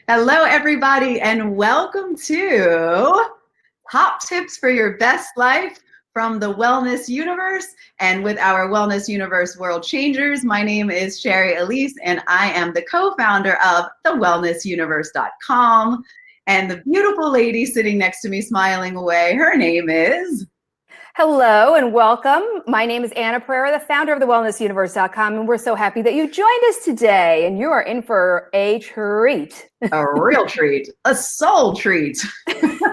Hello, everybody, and welcome to Top Tips for Your Best Life from the Wellness Universe and with our Wellness Universe World Changers. My name is Sherry Elise, and I am the co-founder of thewellnessuniverse.com. And the beautiful lady sitting next to me smiling away, her name is... Hello and welcome. My name is Anna Pereira, the founder of thewellnessuniverse.com, and we're so happy that you joined us today. And you are in for a treat. A real treat, a soul treat.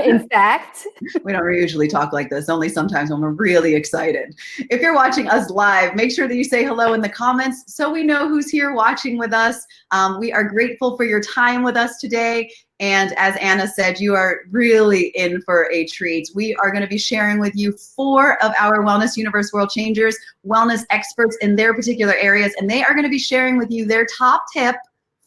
In fact, we don't usually talk like this, only sometimes when we're really excited. If you're watching us live, make sure that you say hello in the comments so we know who's here watching with us. We are grateful for your time with us today. And as Anna said, you are really in for a treat. We are going to be sharing with you 4 of our Wellness Universe World Changers, wellness experts in their particular areas, and they are going to be sharing with you their top tip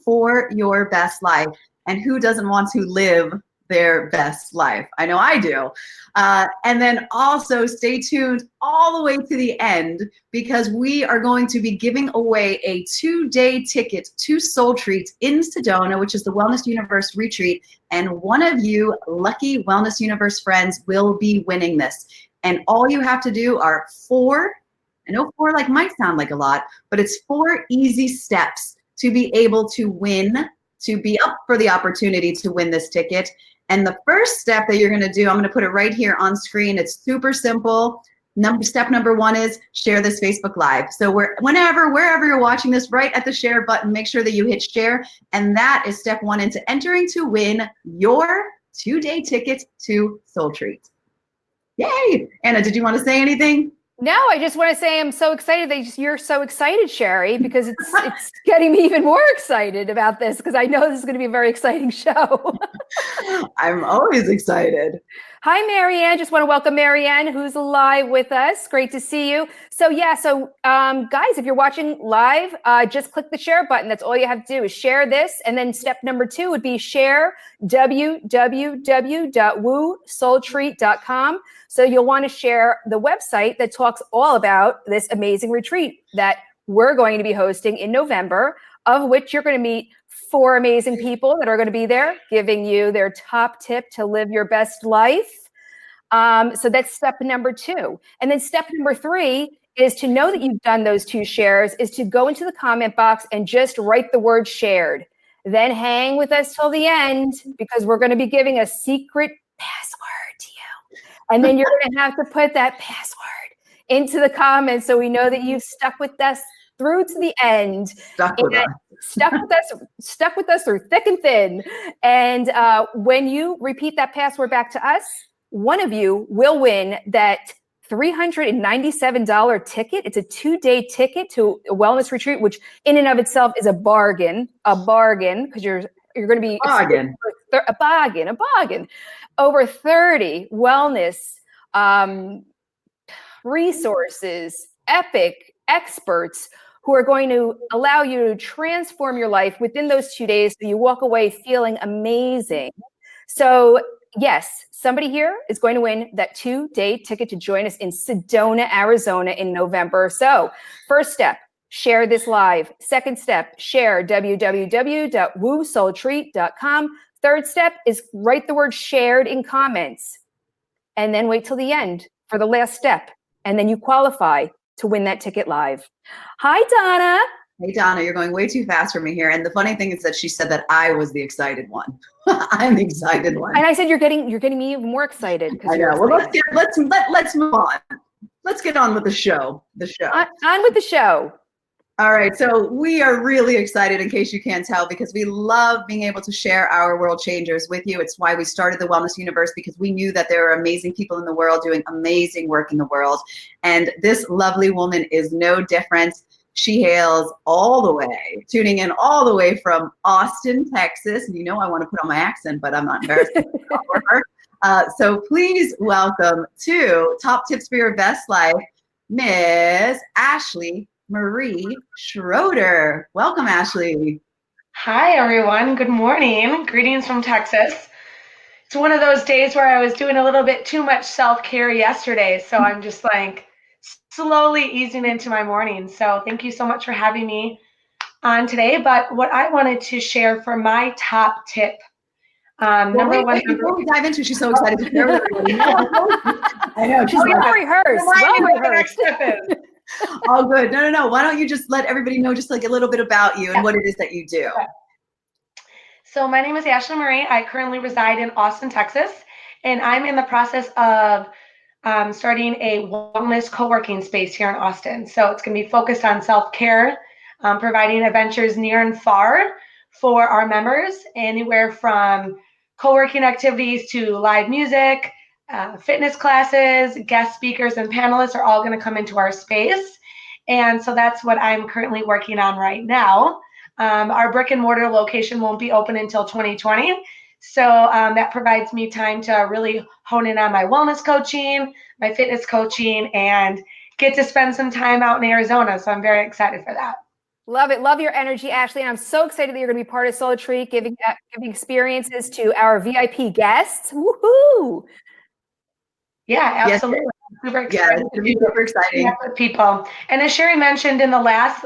for your best life. And who doesn't want to live their best life? I know I do. And then also stay tuned all the way to the end, because we are going to be giving away a 2-day ticket to Soul Treat in Sedona, which is the Wellness Universe retreat. And one of you lucky Wellness Universe friends will be winning this. And all you have to do are 4, I know 4 might sound like a lot, but it's 4 easy steps to be able to win, to be up for the opportunity to win this ticket. And the first step that you're going to do, I'm going to put it right here on screen. It's super simple. Step number 1 is share this Facebook Live. So wherever you're watching this, right at the share button, make sure that you hit share. And that is step 1 into entering to win your 2-day ticket to Soul Treat. Yay! Anna, did you want to say anything? No, I just want to say I'm so excited that you're so excited, Sherry, because it's getting me even more excited about this, because I know this is going to be a very exciting show. I'm always excited. Hi, Marianne. Just want to welcome Marianne, who's live with us. Great to see you. So guys, if you're watching live, just click the share button. That's all you have to do is share this. And then step number 2 would be share www.woosoultreat.com. So you'll want to share the website that talks all about this amazing retreat that we're going to be hosting in November, of which you're going to meet 4 amazing people that are going to be there giving you their top tip to live your best life. So that's step number 2. And then step number 3 is to know that you've done those 2 shares, is to go into the comment box and just write the word shared. Then hang with us till the end, because we're going to be giving a secret password to you. And then you're going to have to put that password into the comments so we know that you've stuck with us through to the end. Stuck with us through thick and thin. And when you repeat that password back to us, one of you will win that $397 ticket. It's a 2-day ticket to a wellness retreat, which in and of itself is a bargain, because you're going to be a bargain. Over 30 wellness resources, epic experts who are going to allow you to transform your life within those 2 days so you walk away feeling amazing. So yes, somebody here is going to win that 2-day ticket to join us in Sedona, Arizona in November. So first step, share this live. Second step, share www.woosoultreat.com. Third step is write the word shared in comments, and then wait till the end for the last step. And then you qualify to win that ticket live. Hi, Donna. Hey, Donna, you're going way too fast for me here. And the funny thing is that she said that I was the excited one. I'm the excited one. And I said, you're getting me even more excited. I know. Well, let's move on. Let's get on with the show. On with the show. All right, so we are really excited, in case you can't tell, because we love being able to share our world changers with you. It's why we started the Wellness Universe, because we knew that there are amazing people in the world doing amazing work in the world. And this lovely woman is no different. She hails tuning in all the way from Austin, Texas. And you know I want to put on my accent, but I'm not embarrassed for her. So please welcome to Top Tips for Your Best Life, Miss Ashley Marie Schroeder. Welcome, Ashley. Hi, everyone. Good morning. Greetings from Texas. It's one of those days where I was doing a little bit too much self-care yesterday, so I'm just slowly easing into my morning. So thank you so much for having me on today, but what I wanted to share for my top tip. Number one. Before we dive into, she's so excited to share with everybody. I know. She's well rehearsed. Well rehearsed. All good. No. Why don't you just let everybody know just like a little bit about you and what it is that you do? Okay. So my name is Ashley Marie. I currently reside in Austin, Texas, and I'm in the process of starting a wellness co-working space here in Austin. So it's going to be focused on self-care, providing adventures near and far for our members, anywhere from co-working activities to live music, fitness classes, guest speakers, and panelists are all going to come into our space. And so that's what I'm currently working on right now. Our brick and mortar location won't be open until 2020. So that provides me time to really hone in on my wellness coaching, my fitness coaching, and get to spend some time out in Arizona. So I'm very excited for that. Love it. Love your energy, Ashley. And I'm so excited that you're going to be part of Soul Treat, giving experiences to our VIP guests. Woohoo! Yeah, absolutely. Yes. Super excited. Yeah, it's super exciting. With people. And as Sherry mentioned in the last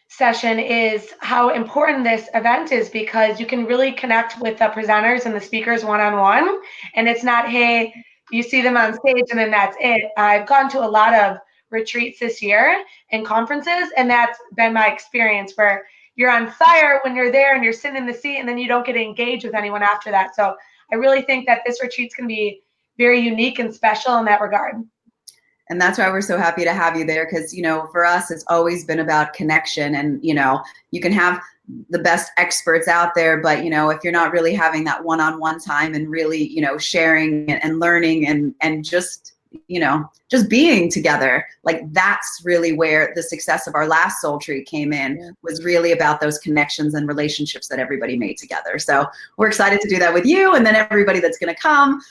session is how important this event is, because you can really connect with the presenters and the speakers one-on-one. And it's not, hey, you see them on stage and then that's it. I've gone to a lot of retreats this year and conferences, and that's been my experience, where you're on fire when you're there and you're sitting in the seat, and then you don't get to engage with anyone after that. So I really think that this retreat's going to be very unique and special in that regard. And that's why we're so happy to have you there, because, for us, it's always been about connection. And, you can have the best experts out there, but, if you're not really having that one-on-one time and really, sharing and learning and just being together, like that's really where the success of our last Soul Treat came in, was really about those connections and relationships that everybody made together. So we're excited to do that with you and then everybody that's going to come.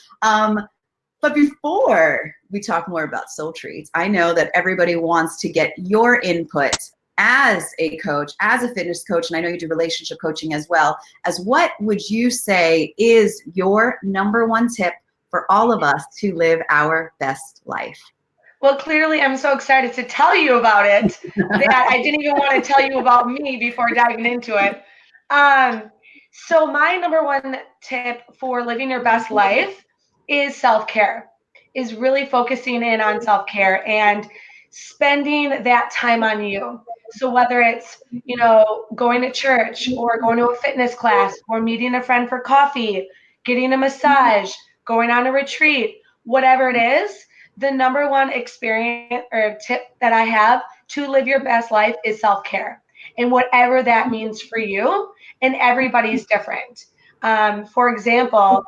But before we talk more about Soul Treats, I know that everybody wants to get your input as a coach, as a fitness coach, and I know you do relationship coaching as well. As what would you say is your number one tip for all of us to live our best life? Well, clearly I'm so excited to tell you about it that I didn't even want to tell you about me before diving into it. So my number one tip for living your best life is self-care, is really focusing in on self-care and spending that time on you. So whether it's, going to church or going to a fitness class or meeting a friend for coffee, getting a massage, going on a retreat, whatever it is, the number one experience or tip that I have to live your best life is self-care. And whatever that means for you, and everybody's different. For example,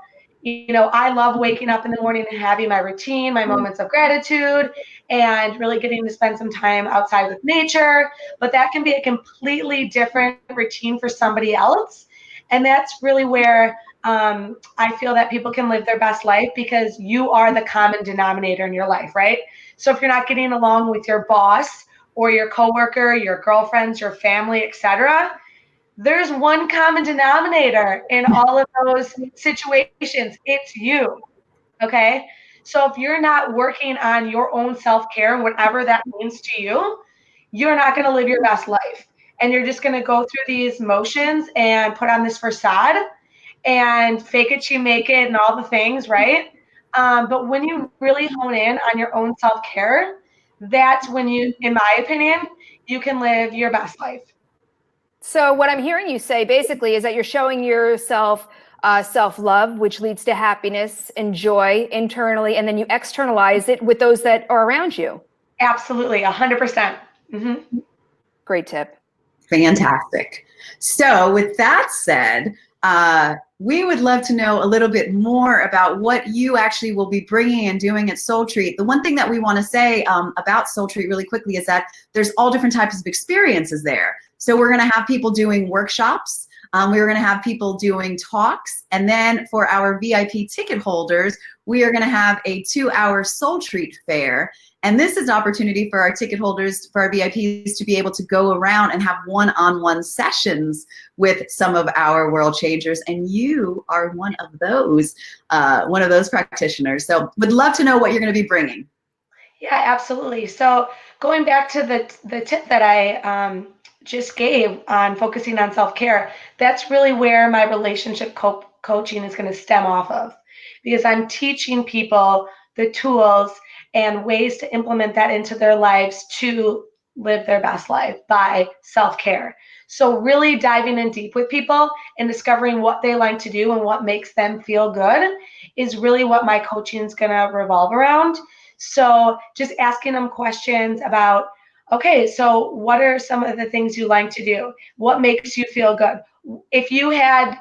I love waking up in the morning and having my routine, my moments of gratitude, and really getting to spend some time outside with nature. But that can be a completely different routine for somebody else. And that's really where I feel that people can live their best life, because you are the common denominator in your life, right? So if you're not getting along with your boss or your coworker, your girlfriends, your family, etc., there's one common denominator in all of those situations. It's you. Okay. So if you're not working on your own self-care, whatever that means to you, you're not going to live your best life. And you're just going to go through these motions and put on this facade and fake it, you make it, and all the things, right? But when you really hone in on your own self-care, that's when you, in my opinion, you can live your best life. So what I'm hearing you say basically is that you're showing yourself self-love, which leads to happiness and joy internally, and then you externalize it with those that are around you. Absolutely, 100%. Mm-hmm. Great tip. Fantastic. So with that said, we would love to know a little bit more about what you actually will be bringing and doing at Soul Treat. The one thing that we want to say about Soul Treat really quickly is that there's all different types of experiences there. So we're going to have people doing workshops. We're going to have people doing talks. And then for our VIP ticket holders, we are going to have a 2-hour Soul Treat fair. And this is an opportunity for our ticket holders, for our VIPs, to be able to go around and have one-on-one sessions with some of our world changers. And you are one of those practitioners. So would love to know what you're going to be bringing. Yeah, absolutely. So going back to the tip that I just gave on focusing on self-care, that's really where my relationship coaching is going to stem off of, because I'm teaching people the tools and ways to implement that into their lives to live their best life by self-care. So really diving in deep with people and discovering what they like to do and what makes them feel good is really what my coaching is going to revolve around. So just asking them questions about, okay, so what are some of the things you like to do? What makes you feel good? If you had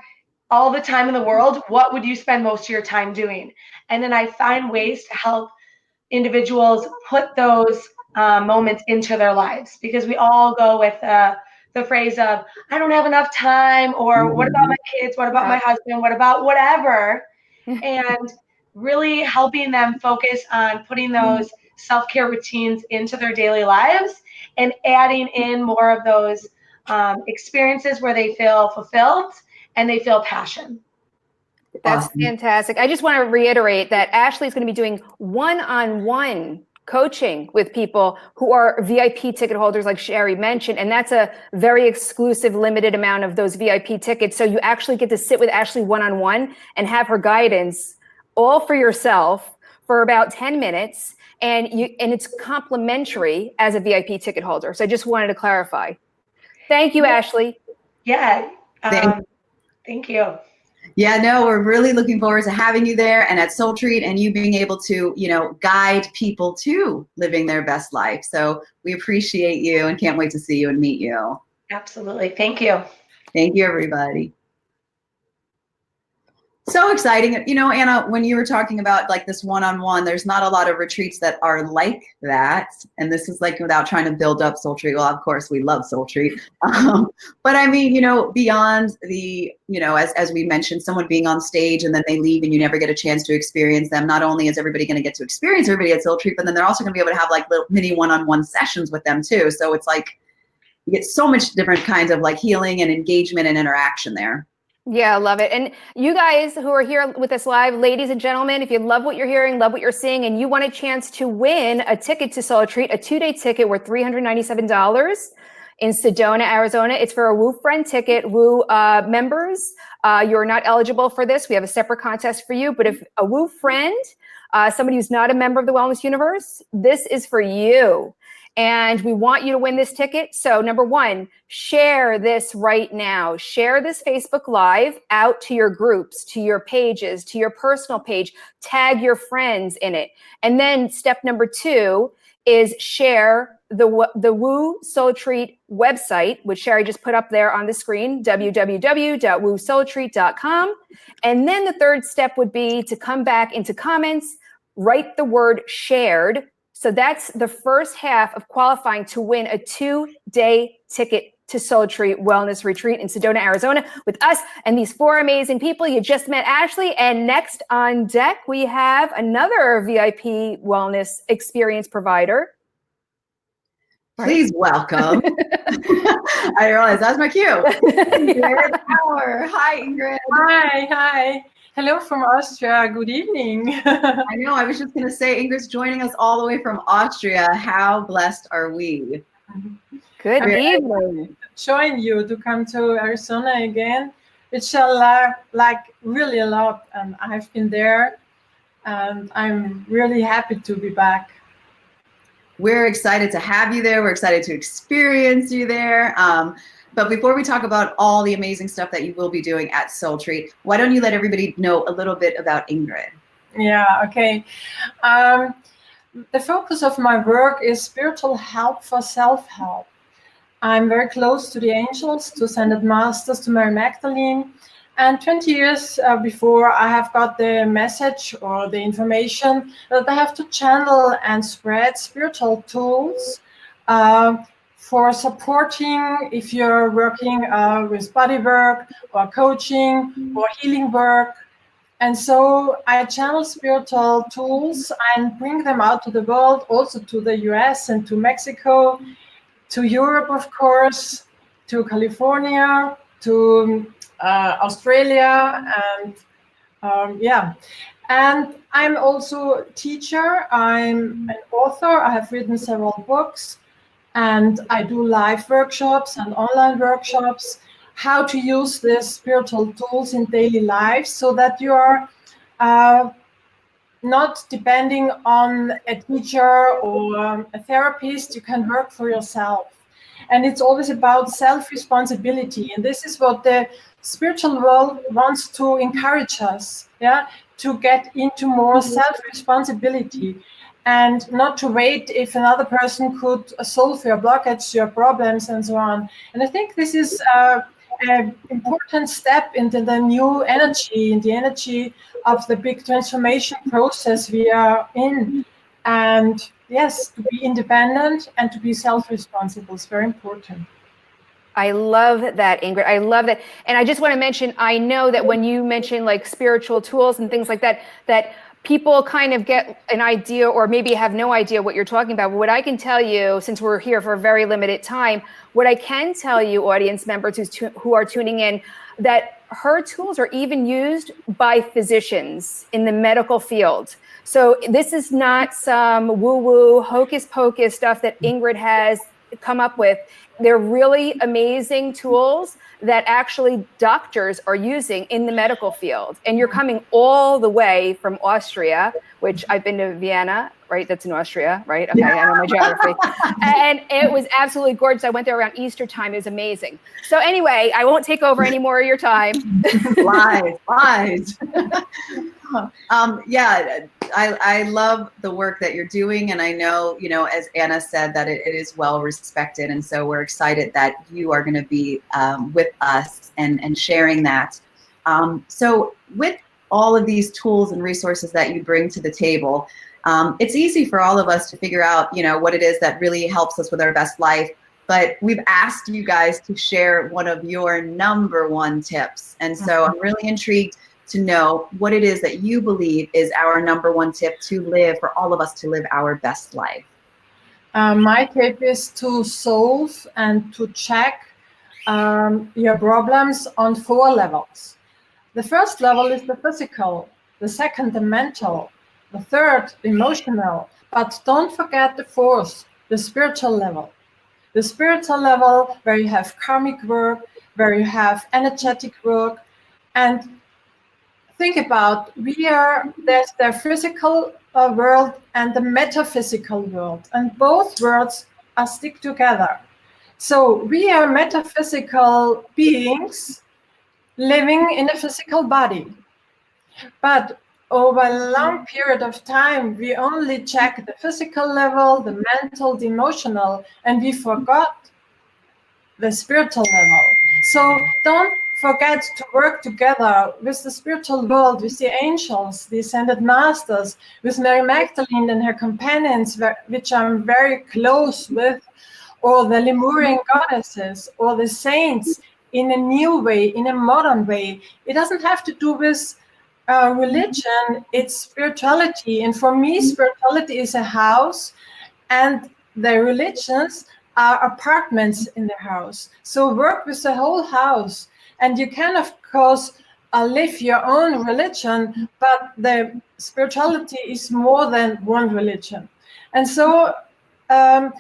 all the time in the world, what would you spend most of your time doing? And then I find ways to help individuals put those moments into their lives, because we all go with the phrase of, I don't have enough time, or what about my kids? What about my husband? What about whatever? And really helping them focus on putting those self-care routines into their daily lives and adding in more of those experiences where they feel fulfilled and they feel passion. That's fantastic. I just want to reiterate that Ashley is going to be doing one-on-one coaching with people who are VIP ticket holders, like Sherry mentioned, and that's a very exclusive, limited amount of those VIP tickets. So you actually get to sit with Ashley one-on-one and have her guidance all for yourself for about 10 minutes, and it's complimentary as a VIP ticket holder. So I just wanted to clarify. Thank you, Ashley. Yeah. Thank you. Yeah, no, we're really looking forward to having you there and at Soul Treat, and you being able to, guide people to living their best life. So we appreciate you and can't wait to see you and meet you. Absolutely. Thank you. Thank you, everybody. So exciting. Anna, when you were talking about like this one-on-one, there's not a lot of retreats that are like that. And this is like without trying to build up Soul Treat. Well, of course, we love Soul Treat. But I mean, beyond the, as we mentioned, someone being on stage and then they leave and you never get a chance to experience them. Not only is everybody going to get to experience everybody at Soul Treat, but then they're also going to be able to have like little mini one-on-one sessions with them too. So it's like you get so much different kinds of like healing and engagement and interaction there. Yeah, I love it. And you guys who are here with us live, ladies and gentlemen, if you love what you're hearing, love what you're seeing, and you want a chance to win a ticket to Soul Treat, a 2-day ticket worth $397 in Sedona, Arizona. It's for a Woo Friend ticket. Woo members, you're not eligible for this. We have a separate contest for you. But if a Woo Friend, somebody who's not a member of the Wellness Universe, this is for you. And we want you to win this ticket. So number one, share this right now. Share this Facebook Live out to your groups, to your pages, to your personal page. Tag your friends in it. And then step number two is share the Woo Soul Treat website, which Sherry just put up there on the screen, www.woosoultreat.com. And then the third step would be to come back into comments, write the word shared. So that's the first half of qualifying to win a 2-day ticket to Soul Treat Wellness Retreat in Sedona, Arizona with us and these 4 amazing people. You just met Ashley. And next on deck, we have another VIP wellness experience provider. Please welcome. I realized that's my cue. Ingrid Power. Hi, Ingrid. Hi. Hello from Austria. Good evening. I know. I was just going to say, Ingrid's joining us all the way from Austria. How blessed are we? Good evening. Join you to come to Arizona again. It's like really a lot, and I've been there, and I'm really happy to be back. We're excited to have you there. We're excited to experience you there. But before we talk about all the amazing stuff that you will be doing at Soul Treat, why don't you let everybody know a little bit about Ingrid? Yeah, okay. The focus of my work is spiritual help for self-help. I'm very close to the angels, to Ascended Masters, to Mary Magdalene. And 20 years before, I have got the message or the information that I have to channel and spread spiritual tools for supporting if you're working with body work or coaching or healing work. And so I channel spiritual tools and bring them out to the world, also to the US and to Mexico, to Europe, of course, to California, to Australia, and And I'm also a teacher. I'm an author. I have written several books. and I do live workshops and online workshops, how to use these spiritual tools in daily life so that you are not depending on a teacher or a therapist. You can work for yourself. And it's always about self-responsibility. And this is what the spiritual world wants to encourage us, to get into more self-responsibility and not to wait if another person could solve your blockage, your problems, and so on. And I think this is an important step into the new energy, in the energy of the big transformation process we are in. And yes, to be independent and to be self-responsible is very important. I love that, Ingrid. I love that. And I just want to mention, I know that when you mention like spiritual tools and things like that, that people kind of get an idea or maybe have no idea what you're talking about. But what I can tell you, since we're here for a very limited time, what I can tell you, audience members who are tuning in, that her tools are even used by physicians in the medical field. So this is not some woo-woo, hocus-pocus stuff that Ingrid has come up with. They're really amazing tools that actually doctors are using in the medical field. And you're coming all the way from Austria, which I've been to Vienna, right? That's in Austria, right? Okay, I know my geography. And it was absolutely gorgeous. I went there around Easter time. It was amazing. So anyway, I won't take over any more of your time. Lies. Yeah, I love the work that you're doing. And I know, as Anna said, that it is well respected. And so we're excited that you are going to be with us and sharing that. So with all of these tools and resources that you bring to the table, it's easy for all of us to figure out, what it is that really helps us with our best life. But we've asked you guys to share one of your number one tips. And so I'm really intrigued to know what it is that you believe is our number one tip for all of us to live our best life. My tip is to solve and to check your problems on 4 levels. The first level is the physical, the second, the mental, the third, emotional, but don't forget the 4th, the spiritual level. The spiritual level where you have karmic work, where you have energetic work, and think about, there's the physical world and the metaphysical world, and both worlds are stick together. So we are metaphysical beings living in a physical body. But over a long period of time, we only check the physical level, the mental, the emotional, and we forgot the spiritual level. So don't forget to work together with the spiritual world, with the angels, the ascended masters, with Mary Magdalene and her companions, which I'm very close with, or the Lemurian goddesses, or the saints, in a new way, in a modern way. It doesn't have to do with religion, it's spirituality. And for me, spirituality is a house, and the religions are apartments in the house. So work with the whole house. And you can, of course, live your own religion, but the spirituality is more than one religion. And so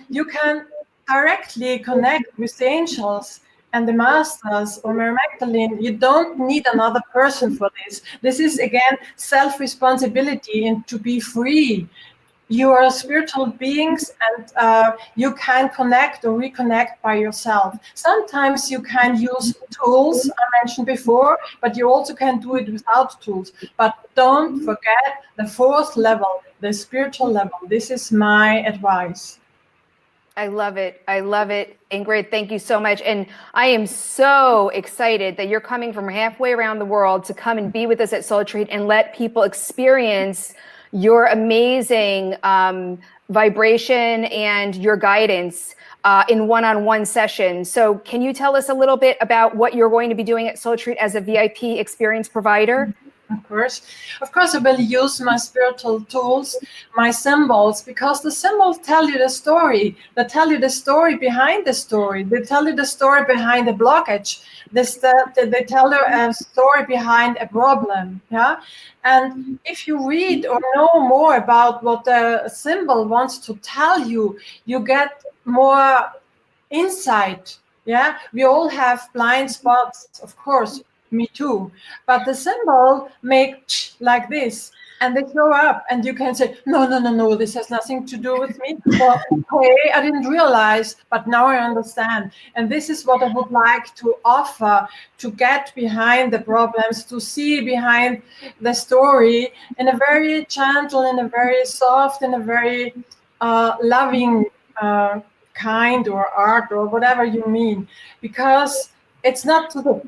you can directly connect with the angels and the masters or Mary Magdalene. You don't need another person for this. This is, again, self-responsibility and to be free. You are spiritual beings, and you can connect or reconnect by yourself. Sometimes you can use tools I mentioned before, but you also can do it without tools. But don't forget the 4th level, the spiritual level. This is my advice. I love it. I love it. Ingrid, thank you so much. And I am so excited that you're coming from halfway around the world to come and be with us at Soul Retreat and let people experience your amazing vibration and your guidance in one-on-one sessions. So can you tell us a little bit about what you're going to be doing at Soul Retreat as a VIP experience provider? Of course, I will use my spiritual tools, my symbols, because the symbols tell you the story. They tell you the story behind the story. They tell you the story behind the blockage. They tell you a story behind a problem. Yeah, and if you read or know more about what the symbol wants to tell you, you get more insight. Yeah, we all have blind spots, of course. Me too. But the symbol make like this, and they show up, and you can say, no, this has nothing to do with me. Well, okay, I didn't realize, but now I understand. And this is what I would like to offer, to get behind the problems, to see behind the story in a very gentle, in a very soft, in a very loving kind or art or whatever you mean. Because it's not to the,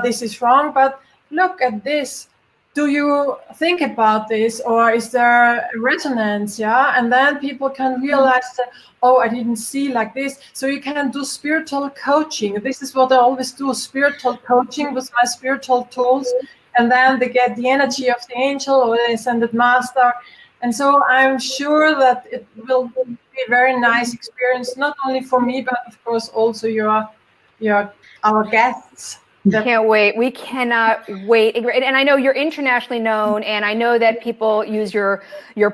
this is wrong, but look at this. Do you think about this, or is there resonance? Yeah, and then people can realize that, oh, I didn't see like this. So you can do spiritual coaching. This is what I always do, spiritual coaching with my spiritual tools, and then they get the energy of the angel or the ascended master. And so I'm sure that it will be a very nice experience, not only for me, but of course also our guests. Can't wait. We cannot wait. And I know you're internationally known, and I know that people use your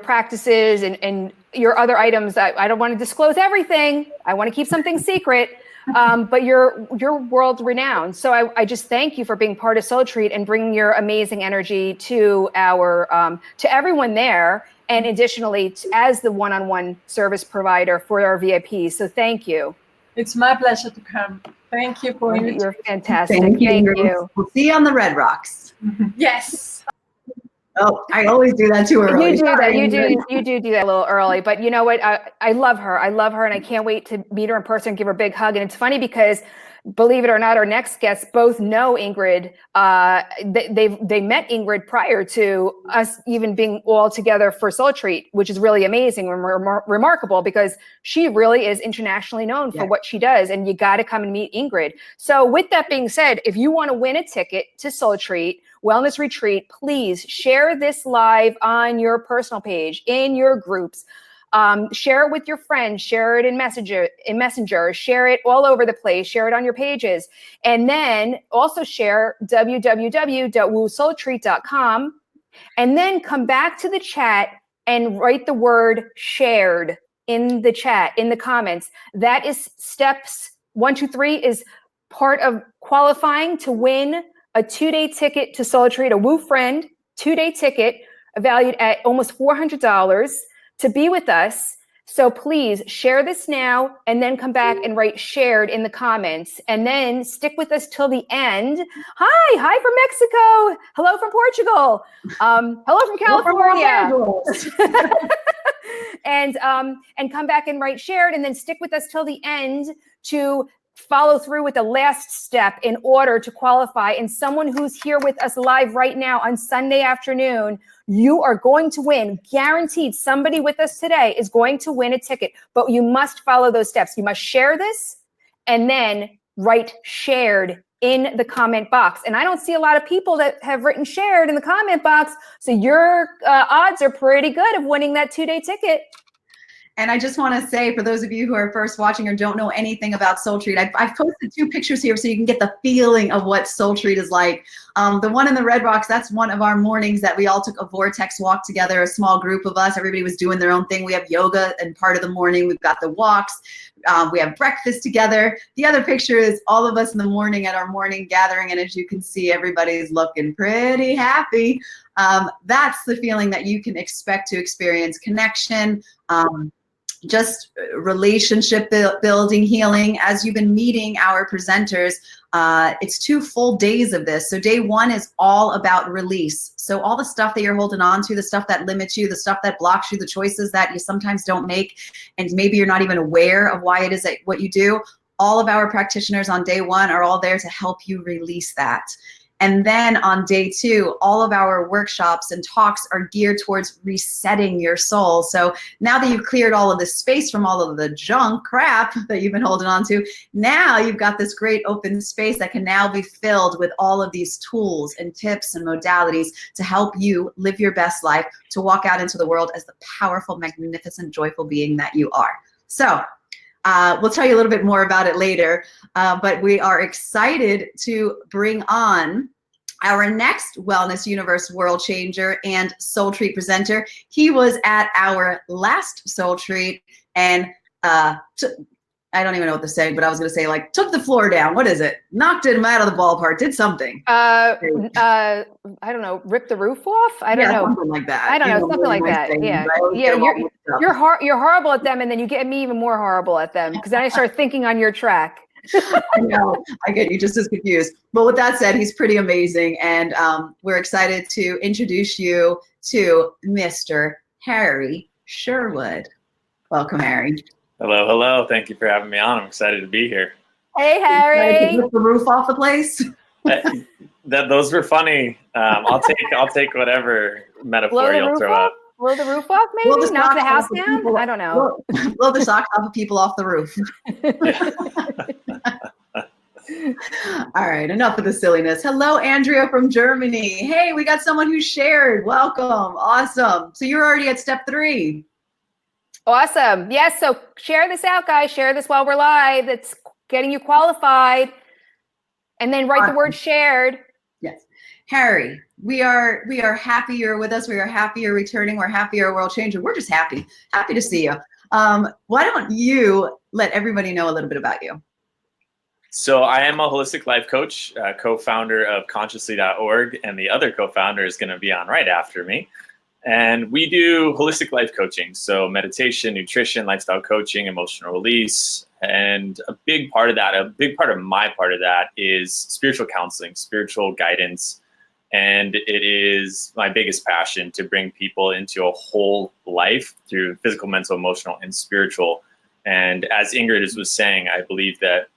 practices and your other items. I don't want to disclose everything. I want to keep something secret. But you're world renowned. So I just thank you for being part of Soul Treat and bringing your amazing energy to to everyone there, and additionally as the one-on-one service provider for our VIPs. So thank you. It's my pleasure to come. Thank you for inviting me. You're fantastic. Thank you. You. We'll see you on the Red Rocks. Yes. Oh, I always do that too early. You do that. You do that a little early, but you know what? I love her. I love her, and I can't wait to meet her in person and give her a big hug. And it's funny because, believe it or not, our next guests both know Ingrid. They met Ingrid prior to us even being all together for Soul Treat, which is really amazing and remarkable because she really is internationally known for what she does, and you got to come and meet Ingrid. So with that being said, if you want to win a ticket to Soul Treat Wellness Retreat, please share this live on your personal page, in your groups. Share it with your friends, share it in Messenger, share it all over the place, share it on your pages. And then also share www.woosoultreat.com, and then come back to the chat and write the word shared in the chat, in the comments. That is steps 1, 2, 3 is part of qualifying to win a 2-day ticket to Soul Treat, a Woo Friend 2-day ticket valued at almost $400 to be with us. So please share this now and then come back and write shared in the comments, and then stick with us till the end. Hi from Mexico. Hello from Portugal. Hello from California. And come back and write shared, and then stick with us till the end to follow through with the last step in order to qualify. And someone who's here with us live right now on Sunday afternoon, you are going to win. Guaranteed, somebody with us today is going to win a ticket, but you must follow those steps. You must share this and then write shared in the comment box. And I don't see a lot of people that have written shared in the comment box. So your odds are pretty good of winning that 2-day ticket. And I just want to say, for those of you who are first watching or don't know anything about Soul Treat, I've posted 2 pictures here so you can get the feeling of what Soul Treat is like. The one in the Red Rocks, that's one of our mornings that we all took a vortex walk together, a small group of us. Everybody was doing their own thing. We have yoga and part of the morning. We've got the walks. We have breakfast together. The other picture is all of us in the morning at our morning gathering. And as you can see, everybody's looking pretty happy. That's the feeling that you can expect to experience: connection, just relationship building, healing. As you've been meeting our presenters, it's 2 full days of this. So day 1 is all about release. So all the stuff that you're holding on to, the stuff that limits you, the stuff that blocks you, the choices that you sometimes don't make, and maybe you're not even aware of why it is that what you do, all of our practitioners on day 1 are all there to help you release that. And then on day 2, all of our workshops and talks are geared towards resetting your soul. So now that you've cleared all of this space from all of the junk crap that you've been holding on to, now you've got this great open space that can now be filled with all of these tools and tips and modalities to help you live your best life, to walk out into the world as the powerful, magnificent, joyful being that you are. So we'll tell you a little bit more about it later, but we are excited to bring on our next Wellness Universe World Changer and Soul Treat presenter. He was at our last Soul Treat and I don't even know what to say, but I was going to say, like, took the floor down. What is it? Knocked him out of the ballpark, did something. I don't know, rip the roof off? I don't know. Something like that. I don't know, something like that. Yeah. You're horrible at them, and then you get me even more horrible at them, because then I start thinking on your track. I know, I get you just as confused. But with that said, he's pretty amazing, and we're excited to introduce you to Mr. Harry Sherwood. Welcome, Harry. Hello, hello. Thank you for having me on. I'm excited to be here. Hey, Harry. Rip the roof off the place. Those were funny. I'll take whatever metaphor you'll throw out. Blow the roof off, maybe? Knock the house down? I don't know. Blow the socks off of people off the roof. All right, enough of the silliness. Hello, Andrea from Germany. Hey, we got someone who shared. Welcome. Awesome. So you're already at step 3. Awesome. Yes. So share this out, guys. Share this while we're live. That's getting you qualified. And then write the word shared. Yes. Harry, we are happy you're with us. We are happy you're returning. We're happy you're a world changer. We're just happy to see you. Why don't you let everybody know a little bit about you? So I am a holistic life coach, co-founder of Consciously.org, and the other co-founder is going to be on right after me. And we do holistic life coaching, so meditation, nutrition, lifestyle coaching, emotional release. And a big part of my part of that is spiritual counseling, spiritual guidance. And it is my biggest passion to bring people into a whole life through physical, mental, emotional, and spiritual. And as Ingrid was saying, I believe that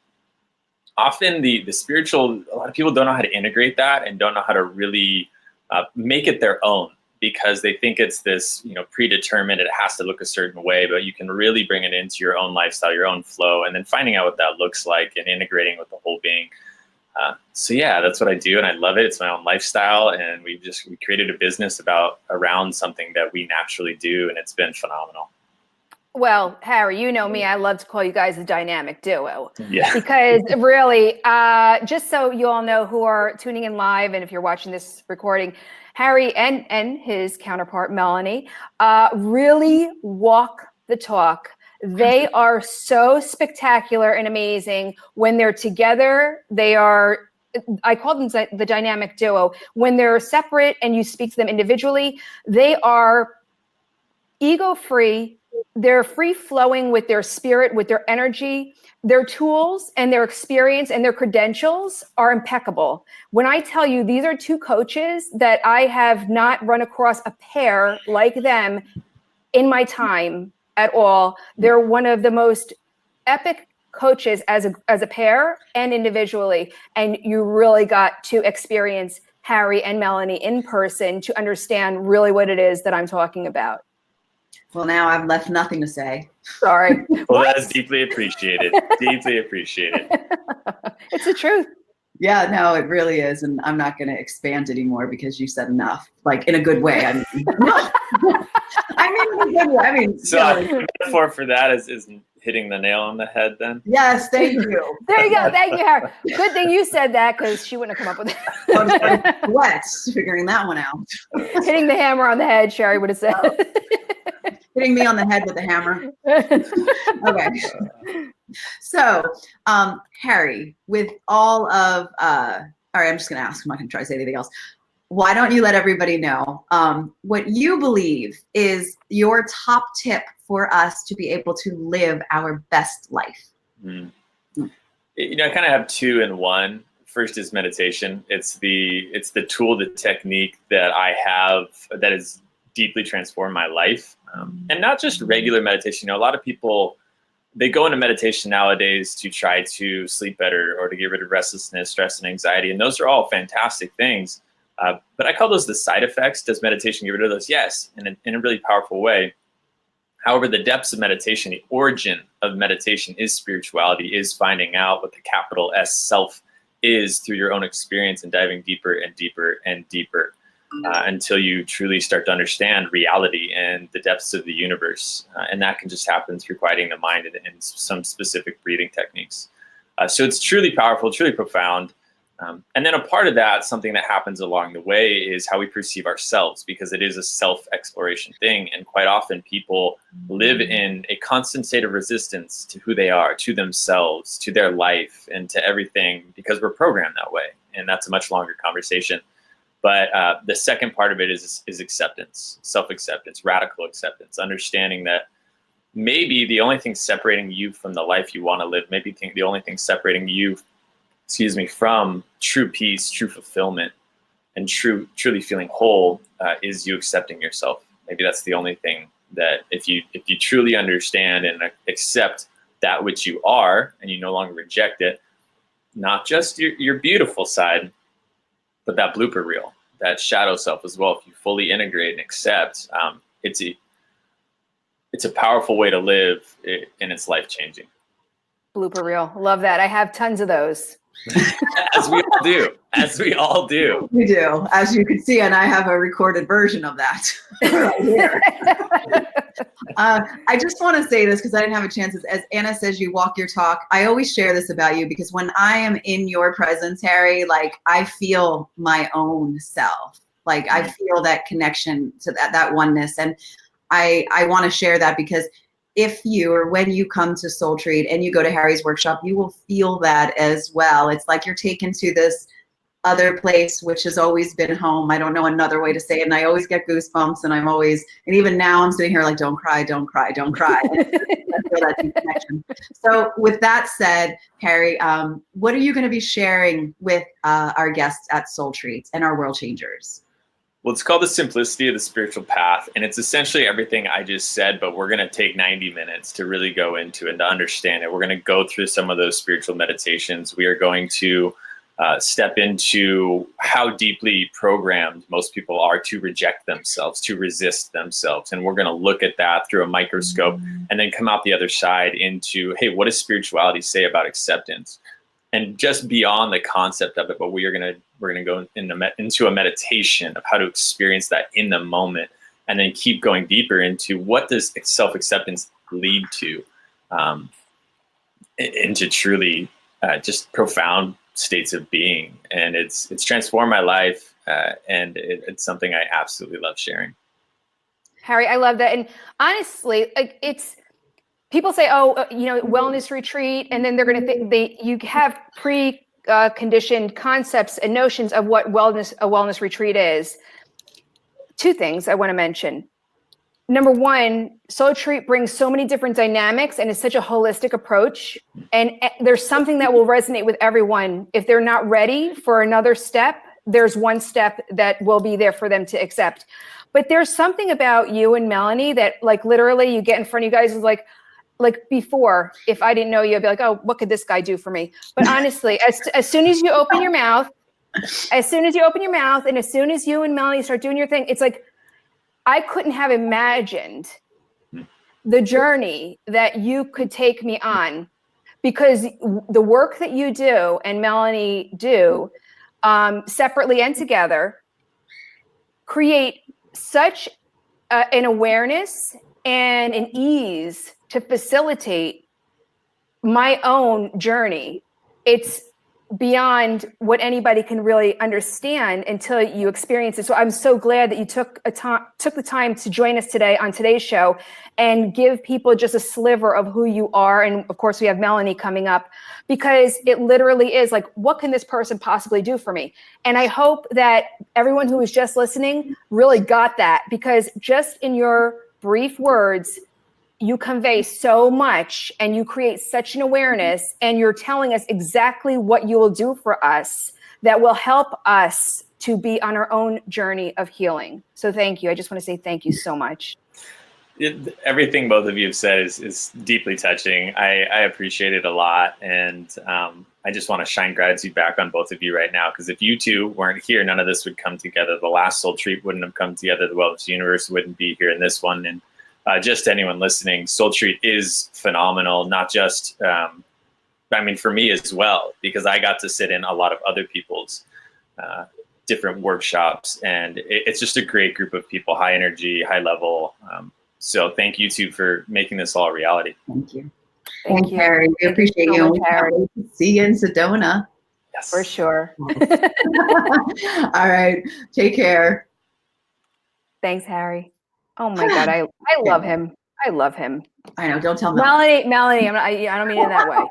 often the spiritual, a lot of people don't know how to integrate that and don't know how to really make it their own, because they think it's this, predetermined, it has to look a certain way, but you can really bring it into your own lifestyle, your own flow, and then finding out what that looks like and integrating with the whole being. So yeah, that's what I do, and I love it. It's my own lifestyle, and we created a business around something that we naturally do, and it's been phenomenal. Well, Harry, you know me, I love to call you guys the dynamic duo. Yeah. Because really, just so you all know who are tuning in live, and if you're watching this recording, Harry and his counterpart, Melanie, really walk the talk. They are so spectacular and amazing. When they're together, I call them the dynamic duo. When they're separate and you speak to them individually, they are ego-free. They're free-flowing with their spirit, with their energy. Their tools and their experience and their credentials are impeccable. When I tell you, these are 2 coaches that I have not run across a pair like them in my time at all. They're one of the most epic coaches as a pair and individually. And you really got to experience Harry and Melanie in person to understand really what it is that I'm talking about. Well, now I've left nothing to say. Sorry. Well, that is deeply appreciated. Deeply appreciated. It's the truth. Yeah, no, it really is. And I'm not going to expand anymore because you said enough, like in a good way. I mean, in a good way. So the metaphor for that is hitting the nail on the head then? Yes, thank you. There you go. Thank you, Harry. Good thing you said that, because she wouldn't have come up with it. What? Figuring that one out. Hitting the hammer on the head, Sherry would have said. Hitting me on the head with a hammer. Okay. So, Harry, with all of, all right, I'm just going to ask. I'm not going to try to say anything else. Why don't you let everybody know what you believe is your top tip for us to be able to live our best life? I kind of have 2 in 1. First is meditation. It's the tool, the technique that I have that has deeply transformed my life. And not just regular meditation. A lot of people they go into meditation nowadays to try to sleep better or to get rid of restlessness, stress, and anxiety. And those are all fantastic things. But I call those the side effects. Does meditation get rid of those? Yes, in a really powerful way. However, the depths of meditation, the origin of meditation is spirituality, is finding out what the capital S self is through your own experience and diving deeper and deeper and deeper until you truly start to understand reality and the depths of the universe. And that can just happen through quieting the mind and some specific breathing techniques. So it's truly powerful, truly profound. And then a part of that, something that happens along the way, is how we perceive ourselves, because it is a self-exploration thing. And quite often people live in a constant state of resistance to who they are, to themselves, to their life, and to everything, because we're programmed that way. And that's a much longer conversation. But the second part of it is acceptance, self-acceptance, radical acceptance, understanding that maybe the only thing separating you from the life you want to live, maybe the only thing separating you from true peace, true fulfillment, and truly feeling whole is you accepting yourself. Maybe that's the only thing that if you truly understand and accept that which you are, and you no longer reject it, not just your beautiful side, but that blooper reel, that shadow self as well. If you fully integrate and accept, it's a powerful way to live, and it's life-changing. Blooper reel, love that. I have tons of those. As we all do. As we all do. We do. As you can see, and I have a recorded version of that right here. I just want to say this because I didn't have a chance. As Anna says, you walk your talk. I always share this about you because when I am in your presence, Harry, like I feel my own self. Like I feel that connection to that oneness. And I want to share that because if you or when you come to Soul Treat and you go to Harry's workshop, you will feel that as well. It's like you're taken to this other place, which has always been home. I don't know another way to say it. And I always get goosebumps, and even now I'm sitting here like, don't cry, don't cry, don't cry. I feel that deep connection. So with that said, Harry, what are you going to be sharing with our guests at Soul Treat and our World Changers? Well, it's called The Simplicity of the Spiritual Path, and it's essentially everything I just said, but we're going to take 90 minutes to really go into and to understand it. We're going to go through some of those spiritual meditations. We are going to step into how deeply programmed most people are to reject themselves, to resist themselves. And we're going to look at that through a microscope and then come out the other side into, hey, what does spirituality say about acceptance? And just beyond the concept of it, but we're going to go into a meditation of how to experience that in the moment, and then keep going deeper into what does self-acceptance lead to, into truly just profound states of being. And it's transformed my life, and it's something I absolutely love sharing. Harry, I love that. And honestly, like people say, wellness retreat, and then they're going to think you have pre-conditioned concepts and notions of what a wellness retreat is. Two things I want to mention. Number one, Soul Treat brings so many different dynamics, and it's such a holistic approach. And there's something that will resonate with everyone. If they're not ready for another step, there's one step that will be there for them to accept. But there's something about you and Melanie that, like, literally you get in front of you guys is like before, if I didn't know you, I'd be like, oh, what could this guy do for me? But honestly, as soon as you open your mouth, and as soon as you and Melanie start doing your thing, it's like, I couldn't have imagined the journey that you could take me on, because the work that you do and Melanie do, separately and together, create such an awareness and an ease to facilitate my own journey. It's beyond what anybody can really understand until you experience it. So I'm so glad that you took the time to join us today on today's show and give people just a sliver of who you are. And of course, we have Melanie coming up, because it literally is like, what can this person possibly do for me? And I hope that everyone who is just listening really got that, because just in your brief words, you convey so much and you create such an awareness, and you're telling us exactly what you will do for us that will help us to be on our own journey of healing. So thank you. I just want to say thank you so much. Everything both of you have said is deeply touching. I appreciate it a lot, and I just want to shine gratitude back on both of you right now, because if you two weren't here, none of this would come together. The last Soul Treat wouldn't have come together. The Wellness Universe wouldn't be here in this one. And just anyone listening, Soul Treat is phenomenal. Not just, I mean, for me as well, because I got to sit in a lot of other people's different workshops, and it's just a great group of people, high energy, high level. So thank you two for making this all a reality. Thank you. Thank you. Harry. We appreciate so you. much, We can't Harry. wait to see you in Sedona. Yes. For sure. All right. Take care. Thanks, Harry. Oh my God, I love him. I love him. I know. Don't tell me. Melanie, I don't mean it that way.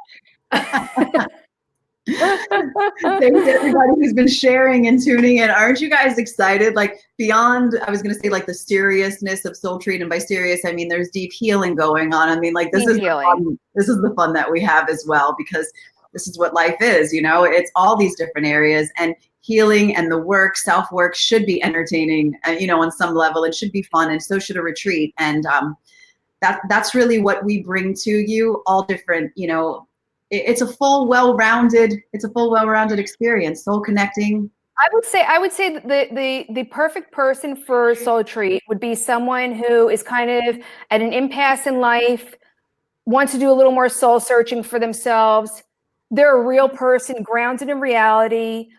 Thanks to everybody who's been sharing and tuning in. Aren't you guys excited? Like beyond, I was going to say like the seriousness of Soul Treat, and by serious, I mean there's deep healing going on. I mean like this is the fun that we have as well, because this is what life is. You know, it's all these different areas, and healing and the work, self-work should be entertaining. You know, on some level, it should be fun, and so should a retreat. And that's really what we bring to you. All different, you know. It's a full, well-rounded experience. Soul connecting. I would say the perfect person for Soul Treat would be someone who is kind of at an impasse in life, wants to do a little more soul searching for themselves. They're a real person, grounded in reality.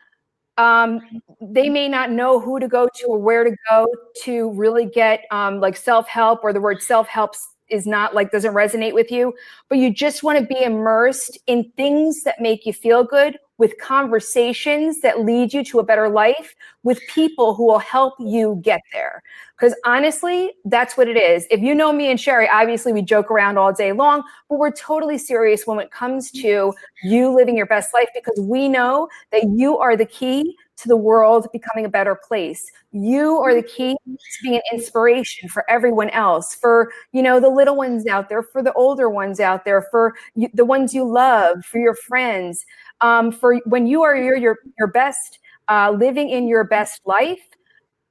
They may not know who to go to or where to go to really get like self-help, or the word self-help is not like, doesn't resonate with you, but you just want to be immersed in things that make you feel good, with conversations that lead you to a better life, with people who will help you get there. Because honestly, that's what it is. If you know me and Sherry, obviously we joke around all day long, but we're totally serious when it comes to you living your best life, because we know that you are the key to the world becoming a better place. You are the key to being an inspiration for everyone else, for, you know, the little ones out there, for the older ones out there, for the ones you love, for your friends, for when you are your best, living in your best life.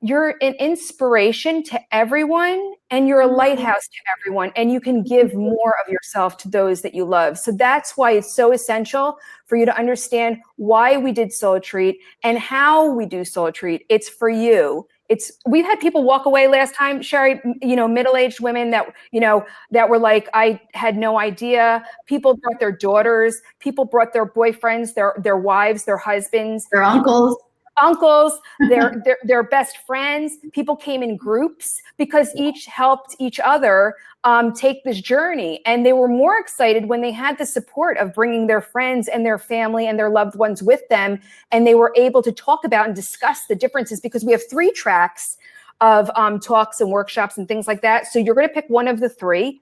You're an inspiration to everyone, and you're a lighthouse to everyone, and you can give more of yourself to those that you love. So that's why it's so essential for you to understand why we did Soul Treat and how we do Soul Treat. It's for you. We've had people walk away last time, Sherry, you know, middle-aged women that, you know, that were like, I had no idea. People brought their daughters, people brought their boyfriends, their wives, their husbands, Their uncles, their best friends. People came in groups because each helped each other take this journey. And they were more excited when they had the support of bringing their friends and their family and their loved ones with them. And they were able to talk about and discuss the differences, because we have 3 tracks of talks and workshops and things like that. So you're going to pick one of the 3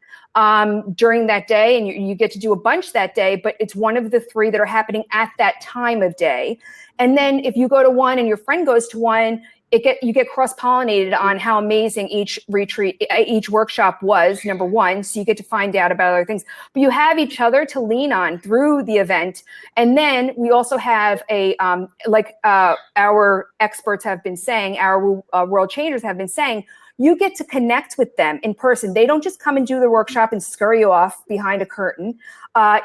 during that day, and you get to do a bunch that day, but it's one of the 3 that are happening at that time of day. And then if you go to one and your friend goes to one, you get cross-pollinated on how amazing each retreat, each workshop was, number one. So you get to find out about other things, but you have each other to lean on through the event. And then we also have our experts have been saying, our world changers have been saying, you get to connect with them in person. They don't just come and do the workshop and scurry you off behind a curtain.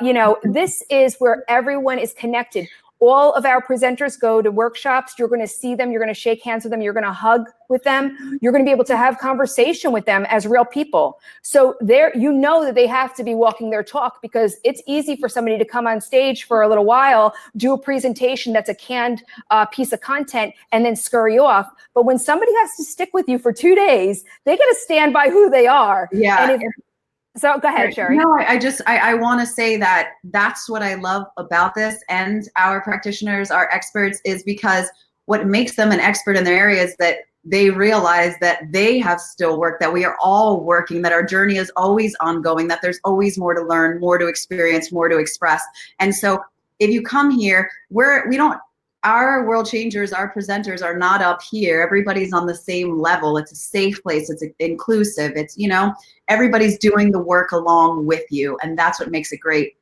You know, this is where everyone is connected. All of our presenters go to workshops. You're going to see them. You're going to shake hands with them. You're going to hug with them. You're going to be able to have conversation with them as real people. So there, you know that they have to be walking their talk, because it's easy for somebody to come on stage for a little while, do a presentation that's a canned piece of content, and then scurry you off. But when somebody has to stick with you for 2 days, they got to stand by who they are. Yeah. So go ahead, Sherry. No, I want to say that that's what I love about this, and our practitioners, our experts, is because what makes them an expert in their area is that they realize that they have still work, that we are all working, that our journey is always ongoing, that there's always more to learn, more to experience, more to express. And so if you come here, our world changers, our presenters are not up here. Everybody's on the same level. It's a safe place. It's inclusive. It's, you know, everybody's doing the work along with you. And that's what makes it great.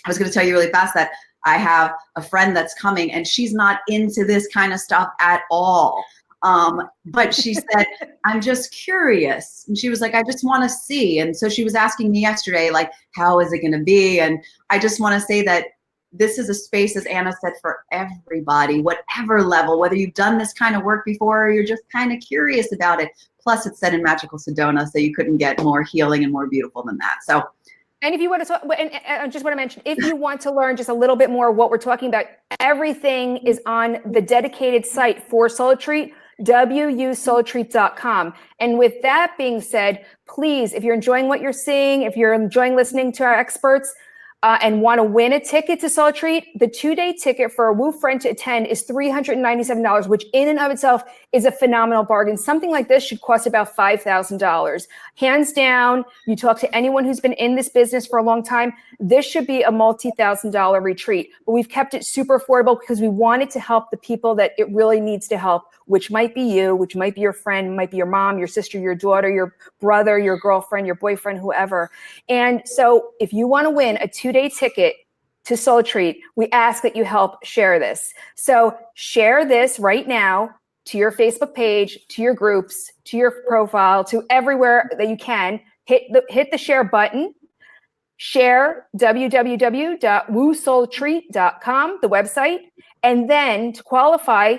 I was going to tell you really fast that I have a friend that's coming, and she's not into this kind of stuff at all. But she said, I'm just curious. And she was like, I just want to see. And so she was asking me yesterday, like, how is it going to be? And I just want to say that this is a space, as Anna said, for everybody, whatever level, whether you've done this kind of work before or you're just kind of curious about it. Plus, it's said in Magical Sedona, so you couldn't get more healing and more beautiful than that. So, and if you want to talk, and I just want to mention, if you want to learn just a little bit more what we're talking about, everything is on the dedicated site for Soul Treat, wusoultreat.com. And with that being said, please, if you're enjoying what you're seeing, if you're enjoying listening to our experts, and want to win a ticket to Soul Treat, the 2-day ticket for a Woo friend to attend is $397, which in and of itself is a phenomenal bargain. Something like this should cost about $5,000. Hands down, you talk to anyone who's been in this business for a long time, this should be a multi-$1,000 retreat. But we've kept it super affordable because we wanted to help the people that it really needs to help, which might be you, which might be your friend, might be your mom, your sister, your daughter, your brother, your girlfriend, your boyfriend, whoever. And so if you want to win a 2-day ticket to Soul Treat, we ask that you help share this. So share this right now to your Facebook page, to your groups, to your profile, to everywhere that you can. Hit the share button. Share www.wusoultreat.com, the website. And then to qualify,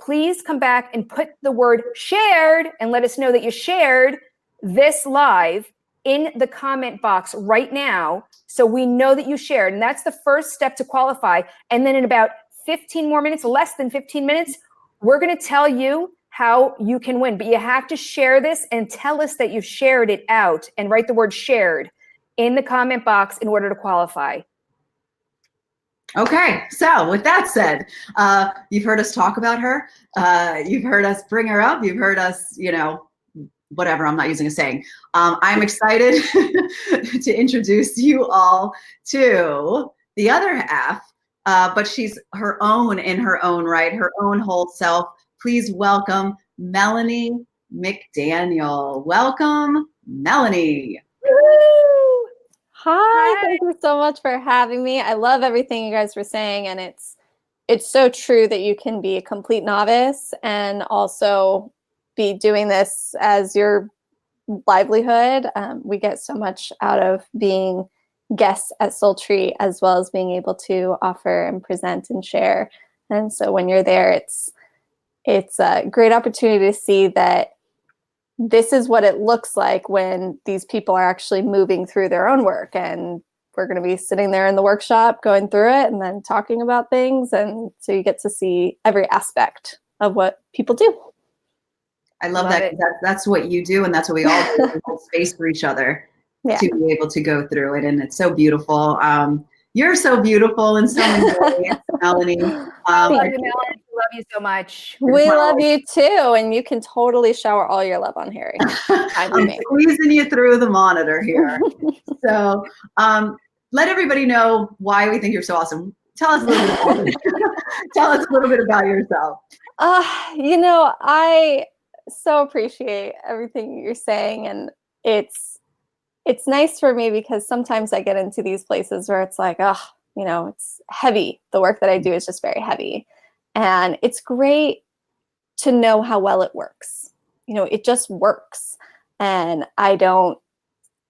please come back and put the word shared and let us know that you shared this live in the comment box right now, so we know that you shared. And that's the first step to qualify. And then in about 15 more minutes, less than 15 minutes, we're going to tell you how you can win. But you have to share this and tell us that you shared it out and write the word shared in the comment box in order to qualify. okay, so with that said, you've heard us talk about her. You've heard us bring her up. You've heard us, whatever, I'm not using a saying. I'm excited to introduce you all to the other half, but she's her own in her own right, her own whole self. Please welcome Melanie McDaniel. Welcome, Melanie. Woo! Hi, thank you so much for having me. I love everything you guys were saying, and it's so true that you can be a complete novice and also be doing this as your livelihood. We get so much out of being guests at Soul Treat, as well as being able to offer and present and share. And so when you're there, it's a great opportunity to see that this is what it looks like when these people are actually moving through their own work. And we're going to be sitting there in the workshop going through it and then talking about things. And so you get to see every aspect of what people do. I love that. That's what you do, and that's what we all do. We hold space for each other to be able to go through it, and it's so beautiful. You're so beautiful in so many ways, Melanie. Thank you, Melanie. We love you so much. We love you too, and you can totally shower all your love on Harry. I'm squeezing you through the monitor here. So let everybody know why we think you're so awesome. Tell us a little bit. Tell us a little bit about yourself. I so appreciate everything you're saying, and it's nice for me because sometimes I get into these places where it's like, it's heavy. The work that I do is just very heavy, and it's great to know how well it works. It just works, and I don't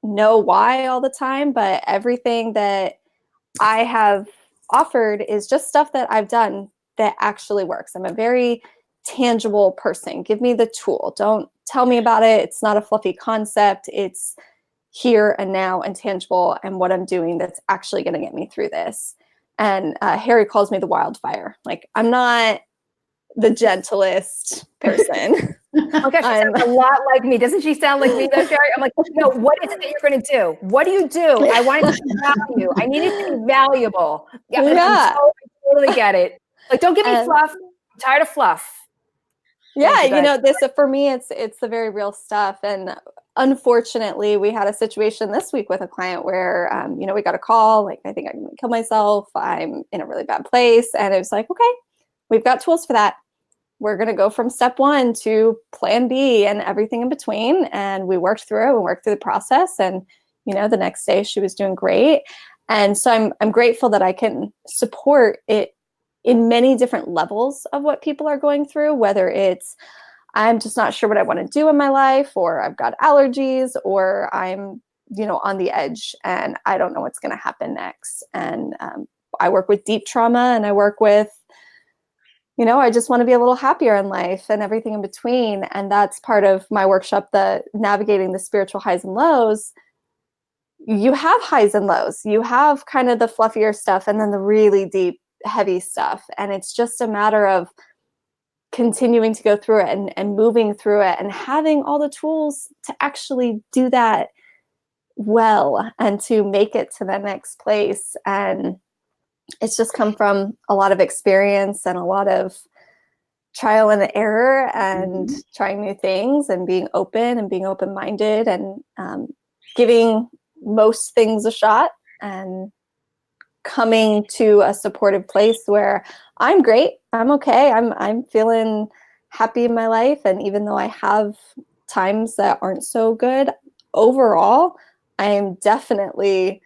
know why all the time, but everything that I have offered is just stuff that I've done that actually works. I'm a very tangible person. Give me the tool. Don't tell me about it. It's not a fluffy concept. It's here and now and tangible, and what I'm doing that's actually going to get me through this. And Harry calls me the wildfire. Like, I'm not the gentlest person. Oh gosh, she sounds a lot like me. Doesn't she sound like me though, Sherry? I'm like, no, what is it that you're going to do? What do you do? I want it to be value. I need it to be valuable. Yeah. I totally get it. Like, don't give me fluff. I'm tired of fluff. Yeah, this for me, it's the very real stuff. And unfortunately, we had a situation this week with a client where, we got a call, like, I think I'm going to kill myself. I'm in a really bad place. And it was like, okay, we've got tools for that. We're going to go from step 1 to plan B and everything in between. And we worked through it and worked through the process. And, the next day she was doing great. And so I'm grateful that I can support it in many different levels of what people are going through, whether it's I'm just not sure what I want to do in my life, or I've got allergies, or I'm, on the edge and I don't know what's going to happen next. And I work with deep trauma, and I work with, I just want to be a little happier in life and everything in between. And that's part of my workshop, the navigating the spiritual highs and lows. You have highs and lows. You have kind of the fluffier stuff and then the really deep, heavy stuff. And it's just a matter of continuing to go through it and moving through it and having all the tools to actually do that well and to make it to the next place. And it's just come from a lot of experience and a lot of trial and error and trying new things and being open and being open-minded and giving most things a shot and coming to a supportive place where I'm great. I'm okay. I'm feeling happy in my life. And even though I have times that aren't so good, overall, I am definitely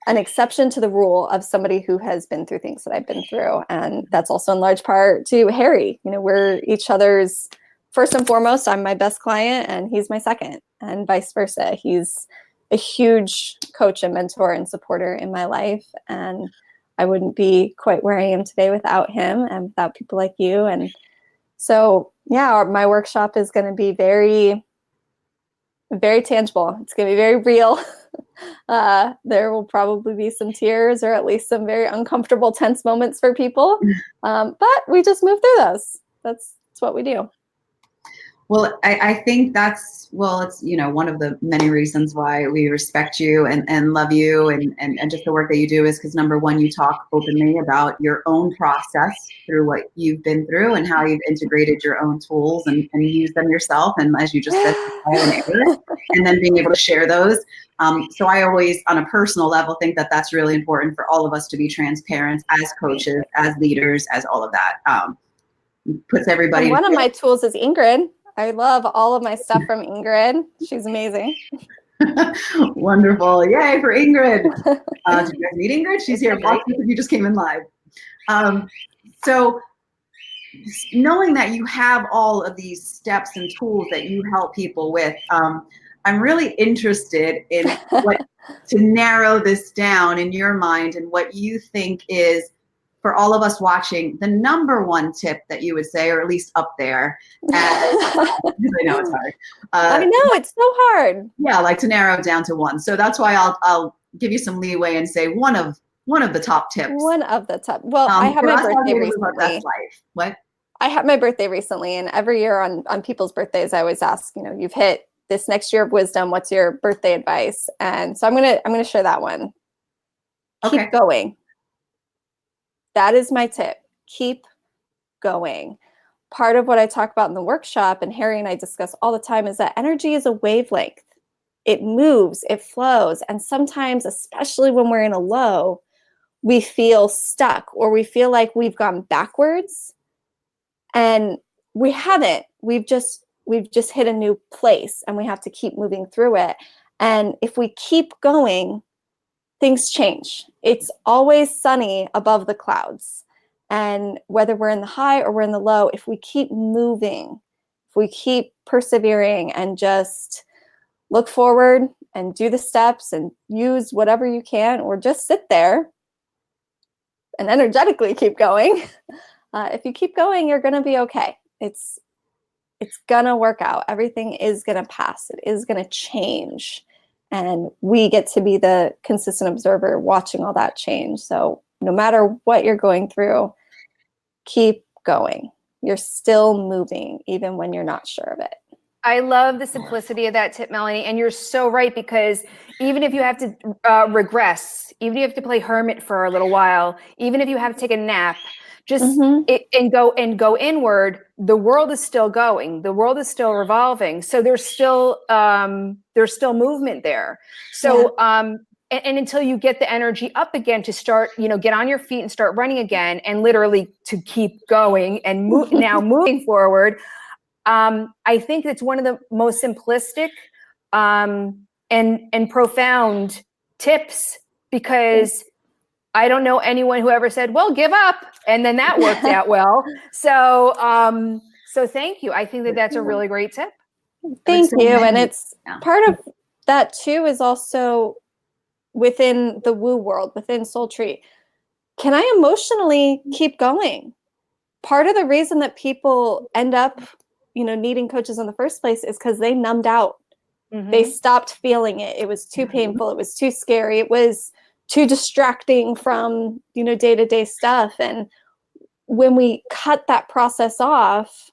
an exception to the rule of somebody who has been through things that I've been through. And that's also in large part to Harry. We're each other's, first and foremost, I'm my best client and he's my second, and vice versa. He's a huge coach and mentor and supporter in my life. And I wouldn't be quite where I am today without him and without people like you. And so, yeah, my workshop is going to be very, very tangible. It's going to be very real. There will probably be some tears or at least some very uncomfortable, tense moments for people. But we just move through those. That's what we do. Well, I think it's one of the many reasons why we respect you and love you and just the work that you do is because, number one, you talk openly about your own process through what you've been through and how you've integrated your own tools and used them yourself. And as you just said, and then being able to share those. So I always, on a personal level, think that that's really important for all of us to be transparent as coaches, as leaders, as all of that. Puts everybody. And one of my tools is Ingrid. I love all of my stuff from Ingrid. She's amazing. Wonderful. Yay for Ingrid. Did you guys meet Ingrid? She's here. You just came in live. So knowing that you have all of these steps and tools that you help people with, I'm really interested in to narrow this down in your mind and what you think is, for all of us watching, the number one tip that you would say, or at least up there. I know it's hard. I know it's so hard. Yeah, like to narrow it down to one. So that's why I'll give you some leeway and say one of the top tips. One of the top. Well, I had my birthday recently. What? I had my birthday recently, and every year on people's birthdays, I always ask, you've hit this next year of wisdom. What's your birthday advice? And so I'm gonna share that one. Okay. Keep going. That is my tip. Keep going. Part of what I talk about in the workshop, and Harry and I discuss all the time, is that energy is a wavelength. It moves, it flows. And sometimes, especially when we're in a low, we feel stuck or we feel like we've gone backwards. And we haven't. We've just hit a new place and we have to keep moving through it. And if we keep going, things change. It's always sunny above the clouds. And whether we're in the high or we're in the low, if we keep moving, if we keep persevering and just look forward and do the steps and use whatever you can, or just sit there and energetically keep going. If you keep going, you're going to be okay. It's going to work out. Everything is going to pass. It is going to change. And we get to be the consistent observer watching all that change. So no matter what you're going through, keep going. You're still moving, even when you're not sure of it. I love the simplicity of that tip, Melanie. And you're so right, because even if you have to regress, even if you have to play hermit for a little while, even if you have to take a nap, just go inward, the world is still going. The world is still revolving. So there's still movement there. So and until you get the energy up again to start, get on your feet and start running again, and literally to keep going and moving forward. I think it's one of the most simplistic and profound tips, because I don't know anyone who ever said, well, give up. And then that worked out well. So So thank you. I think that that's a really great tip. Thank so you. And many. it's Yeah. part of that too is also within the woo world, within Soul Treat. Can I emotionally keep going? Part of the reason that people end up, needing coaches in the first place is because they numbed out. They stopped feeling it. It was too painful. It was too scary. It was too distracting from, day-to-day stuff. And when we cut that process off,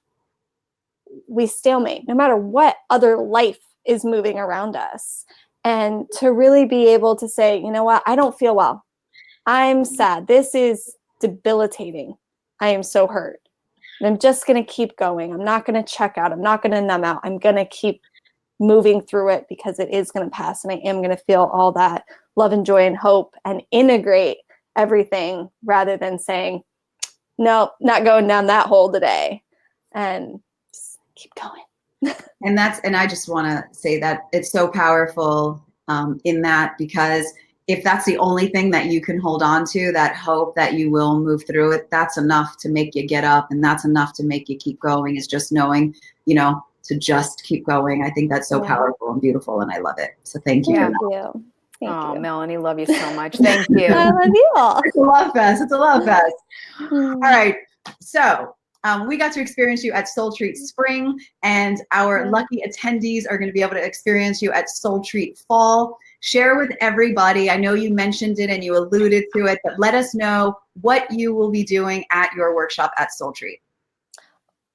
we stalemate no matter what other life is moving around us. And to really be able to say, you know what, I don't feel well. I'm sad. This is debilitating. I am so hurt. And I'm just going to keep going. I'm not going to check out. I'm not going to numb out. I'm going to keep moving through it because it is going to pass. And I am going to feel all that love and joy and hope and integrate everything rather than saying, no, not going down that hole today. And just keep going. And I just want to say that it's so powerful in that, because if that's the only thing that you can hold on to, that hope that you will move through it, that's enough to make you get up, and that's enough to make you keep going, is just knowing, to just keep going. I think that's so powerful and beautiful, and I love it. So thank you. Thank you. Oh, Melanie, love you so much. Thank you. I love you all. It's a love fest. It's a love fest. All right. So we got to experience you at Soul Treat Spring, and our lucky attendees are going to be able to experience you at Soul Treat Fall. Share with everybody. I know you mentioned it and you alluded to it, but let us know what you will be doing at your workshop at Soul Treat.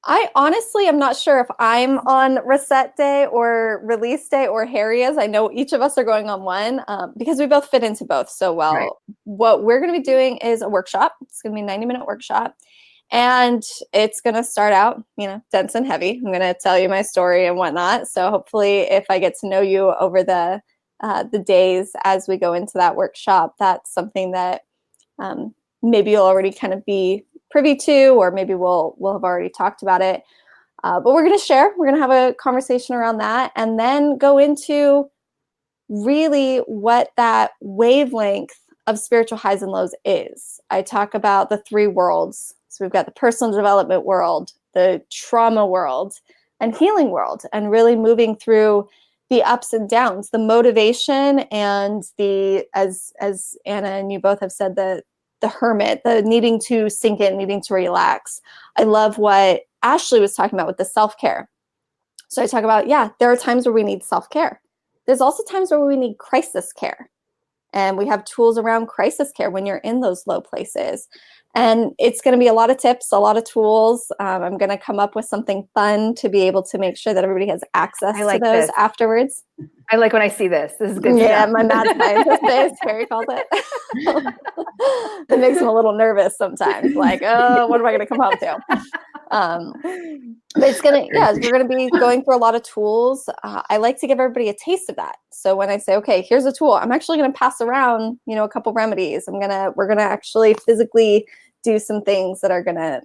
I honestly am not sure if I'm on reset day or release day or Harry is. I know each of us are going on one because we both fit into both so well. Right. What we're going to be doing is a workshop. It's going to be a 90-minute workshop. And it's going to start out, dense and heavy. I'm going to tell you my story and whatnot. So hopefully if I get to know you over the days as we go into that workshop, that's something that maybe you'll already kind of be privy to, or maybe we'll have already talked about it. But we're going to share. We're going to have a conversation around that, and then go into really what that wavelength of spiritual highs and lows is. I talk about the 3 worlds. So we've got the personal development world, the trauma world, and healing world, and really moving through the ups and downs, the motivation and the, as Anna and you both have said, the hermit, the needing to sink in, needing to relax. I love what Ashley was talking about with the self-care. So I talk about, there are times where we need self-care. There's also times where we need crisis care. And we have tools around crisis care when you're in those low places. And it's going to be a lot of tips, a lot of tools. I'm going to come up with something fun to be able to make sure that everybody has access to those afterwards. I like when I see this. This is good stuff. stuff. My mad scientist days, Harry calls it. It makes him a little nervous sometimes. Like, oh, what am I going to come home to? But it's going to, we're going to be going through a lot of tools. I like to give everybody a taste of that. So when I say, okay, here's a tool, I'm actually going to pass around, a couple remedies. We're going to actually physically do some things that are going to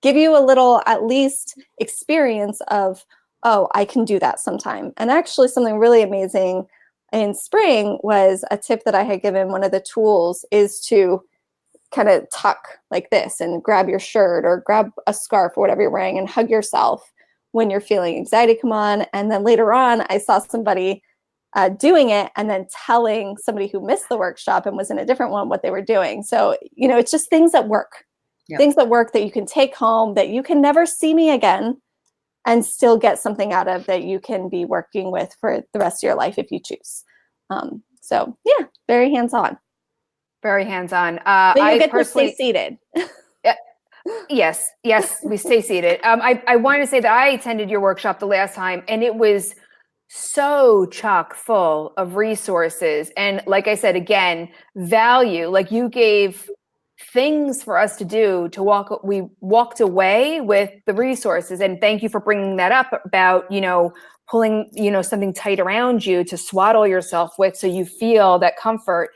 give you a little, at least, experience of, oh, I can do that sometime. And actually something really amazing in spring was a tip that I had given. One of the tools is to kind of tuck like this and grab your shirt or grab a scarf or whatever you're wearing and hug yourself when you're feeling anxiety come on. And then later on, I saw somebody doing it and then telling somebody who missed the workshop and was in a different one what they were doing. So, it's just things that work, things that work that you can take home, that you can never see me again and still get something out of, that you can be working with for the rest of your life if you choose. So very hands-on. Very hands-on. But you get to stay seated. Yes, we stay seated. I wanted to say that I attended your workshop the last time, and it was so chock full of resources. And like I said, again, value, like you gave things for us to do to we walked away with the resources. And thank you for bringing that up about, pulling, something tight around you to swaddle yourself with, so you feel that comfort,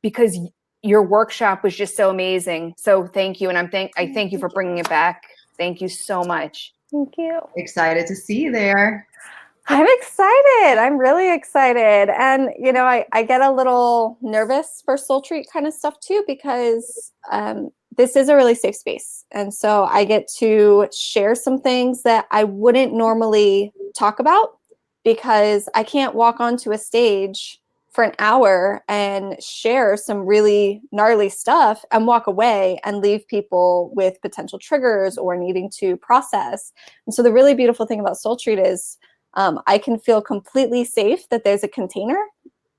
because your workshop was just so amazing. So thank you. And I thank you for bringing it back. Thank you so much. Thank you. Excited to see you there. I'm excited. I'm really excited. And, I get a little nervous for Soul Treat kind of stuff too, because this is a really safe space. And so I get to share some things that I wouldn't normally talk about, because I can't walk onto a stage for an hour and share some really gnarly stuff and walk away and leave people with potential triggers or needing to process. And so the really beautiful thing about Soul Treat is I can feel completely safe that there's a container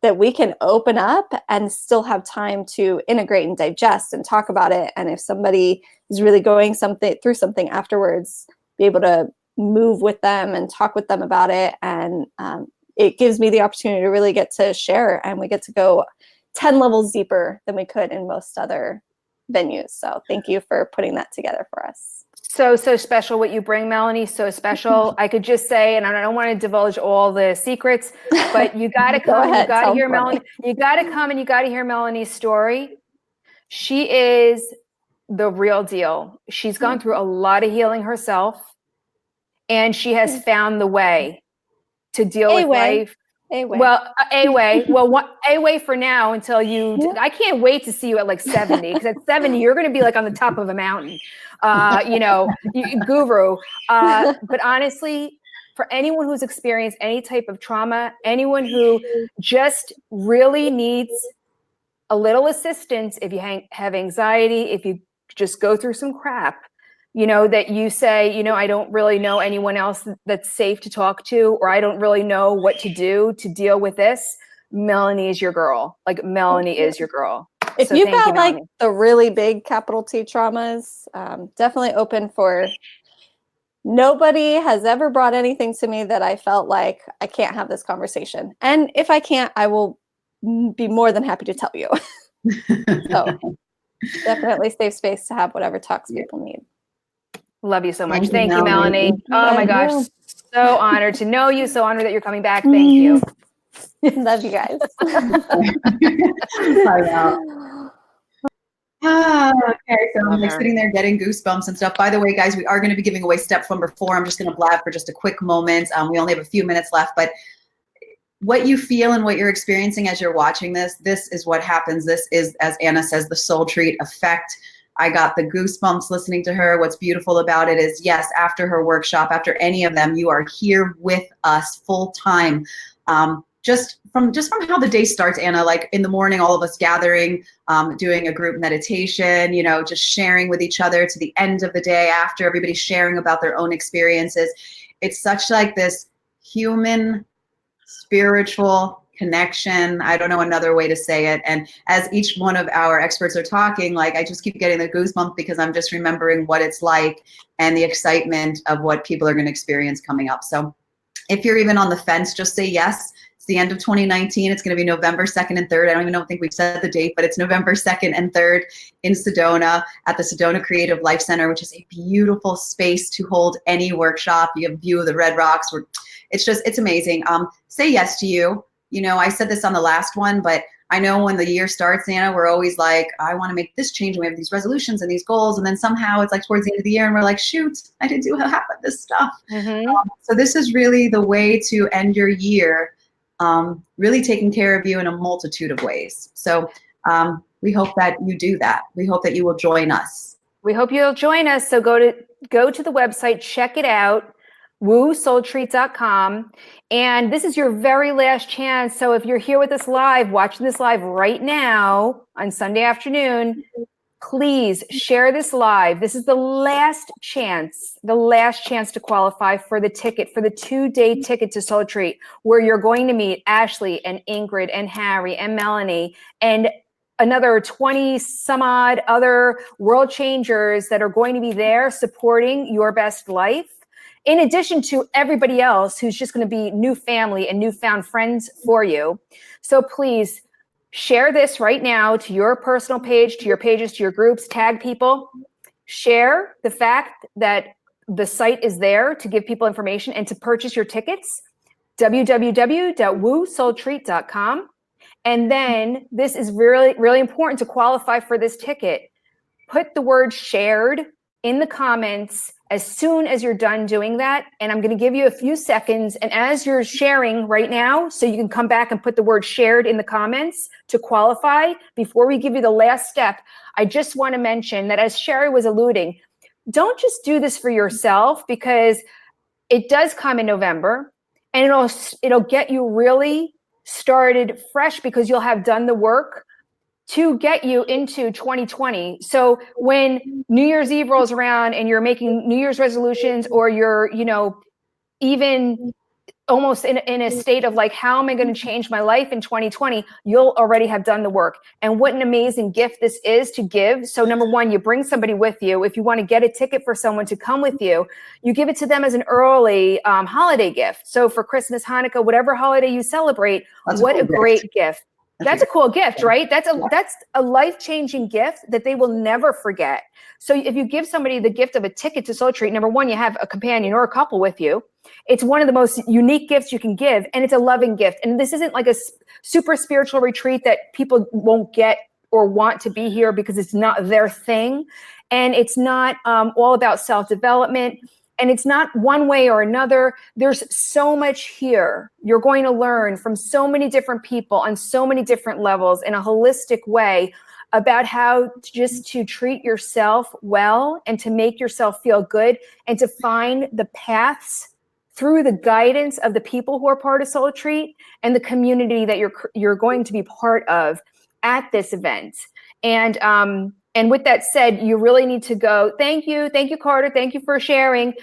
that we can open up and still have time to integrate and digest and talk about it. And if somebody is really going through something afterwards, be able to move with them and talk with them about it. And it gives me the opportunity to really get to share, and we get to go 10 levels deeper than we could in most other venues. So thank you for putting that together for us. So special what you bring, Melanie. So special. I could just say, and I don't want to divulge all the secrets, but you got to come. You got to hear Melanie. You got to come and you got to hear Melanie's story. She is the real deal. She's gone through a lot of healing herself, and she has found the way to deal with life. A way. Well, a way for now until you. I can't wait to see you at like 70, because at 70 you're going to be like on the top of a mountain, guru. But honestly, for anyone who's experienced any type of trauma, anyone who just really needs a little assistance, if you have anxiety, if you just go through some crap, that you say, I don't really know anyone else that's safe to talk to, or I don't really know what to do to deal with this, Melanie is your girl. Like, Melanie is your girl. If you've got like the really big capital T traumas, definitely open for. Nobody has ever brought anything to me that I felt like I can't have this conversation. And if I can't, I will be more than happy to tell you. So definitely safe space to have whatever talks people need. Love you so much. Thank you, Melanie. Oh my gosh. So honored to know you. So honored that you're coming back. Thank you. Love you guys. Okay, so I'm like sitting there getting goosebumps and stuff. By the way, guys, we are going to be giving away step number 4. I'm just going to blab for just a quick moment. We only have a few minutes left, but what you feel and what you're experiencing as you're watching this is what happens. This is, as Anna says, the Soul Treat effect. I got the goosebumps listening to her. What's beautiful about it is, yes, after her workshop, after any of them, you are here with us full time. Just from how the day starts, Anna, like in the morning, all of us gathering, doing a group meditation, just sharing with each other, to the end of the day after, everybody sharing about their own experiences. It's such like this human, spiritual connection. I don't know another way to say it. And as each one of our experts are talking, like, I just keep getting the goosebumps, because I'm just remembering what it's like and the excitement of what people are going to experience coming up. So if you're even on the fence, just say yes. It's the end of 2019. It's going to be November 2nd and 3rd. I don't even think we've said the date, but it's November 2nd and 3rd in Sedona at the Sedona Creative Life Center, which is a beautiful space to hold any workshop. You have a view of the Red Rocks. It's amazing. Say yes to you. I said this on the last one, but I know when the year starts, Anna, we're always like, I want to make this change, and we have these resolutions and these goals, and then somehow it's like towards the end of the year and we're like, shoot, I didn't do half of this stuff. So this is really the way to end your year, really taking care of you in a multitude of ways. So we hope that you do that. We hope that you will join us. We hope you'll join us. So go to the website, check it out. WooSoulTreat.com. And this is your very last chance. So if you're here with us live, watching this live right now on Sunday afternoon, please share this live. This is the last chance to qualify for the ticket, for the 2-day ticket to Soul Treat, where you're going to meet Ashley and Ingrid and Harry and Melanie and another 20 some odd other world changers that are going to be there supporting your best life, in addition to everybody else who's just going to be new family and newfound friends for you. So please share this right now to your personal page, to your pages, to your groups, tag people, share the fact that the site is there to give people information and to purchase your tickets, www.woosoultreat.com. And then this is really, really important to qualify for this ticket. Put the word shared in the comments as soon as you're done doing that. And I'm going to give you a few seconds. And as you're sharing right now, so you can come back and put the word shared in the comments to qualify, before we give you the last step, I just want to mention that, as Sherry was alluding, don't just do this for yourself, because it does come in November, and it'll get you really started fresh, because you'll have done the work to get you into 2020. So when New Year's Eve rolls around and you're making New Year's resolutions, or you're, even almost in a state of like, how am I going to change my life in 2020? You'll already have done the work. And what an amazing gift this is to give. So number one, you bring somebody with you. If you want to get a ticket for someone to come with you, you give it to them as an early holiday gift. So for Christmas, Hanukkah, whatever holiday you celebrate, what a great gift. That's a cool gift, right? That's a life-changing gift that they will never forget. So if you give somebody the gift of a ticket to Soul Treat, number one, you have a companion or a couple with you. It's one of the most unique gifts you can give, and it's a loving gift. And this isn't like a super spiritual retreat that people won't get or want to be here because it's not their thing. And it's not all about self-development. And it's not one way or another. There's so much here. You're going to learn from so many different people on so many different levels in a holistic way about how to treat yourself well and to make yourself feel good, and to find the paths through the guidance of the people who are part of Soul Treat and the community that you're going to be part of at this event. And with that said, you really need to go. Thank you, Carter. Thank you for sharing.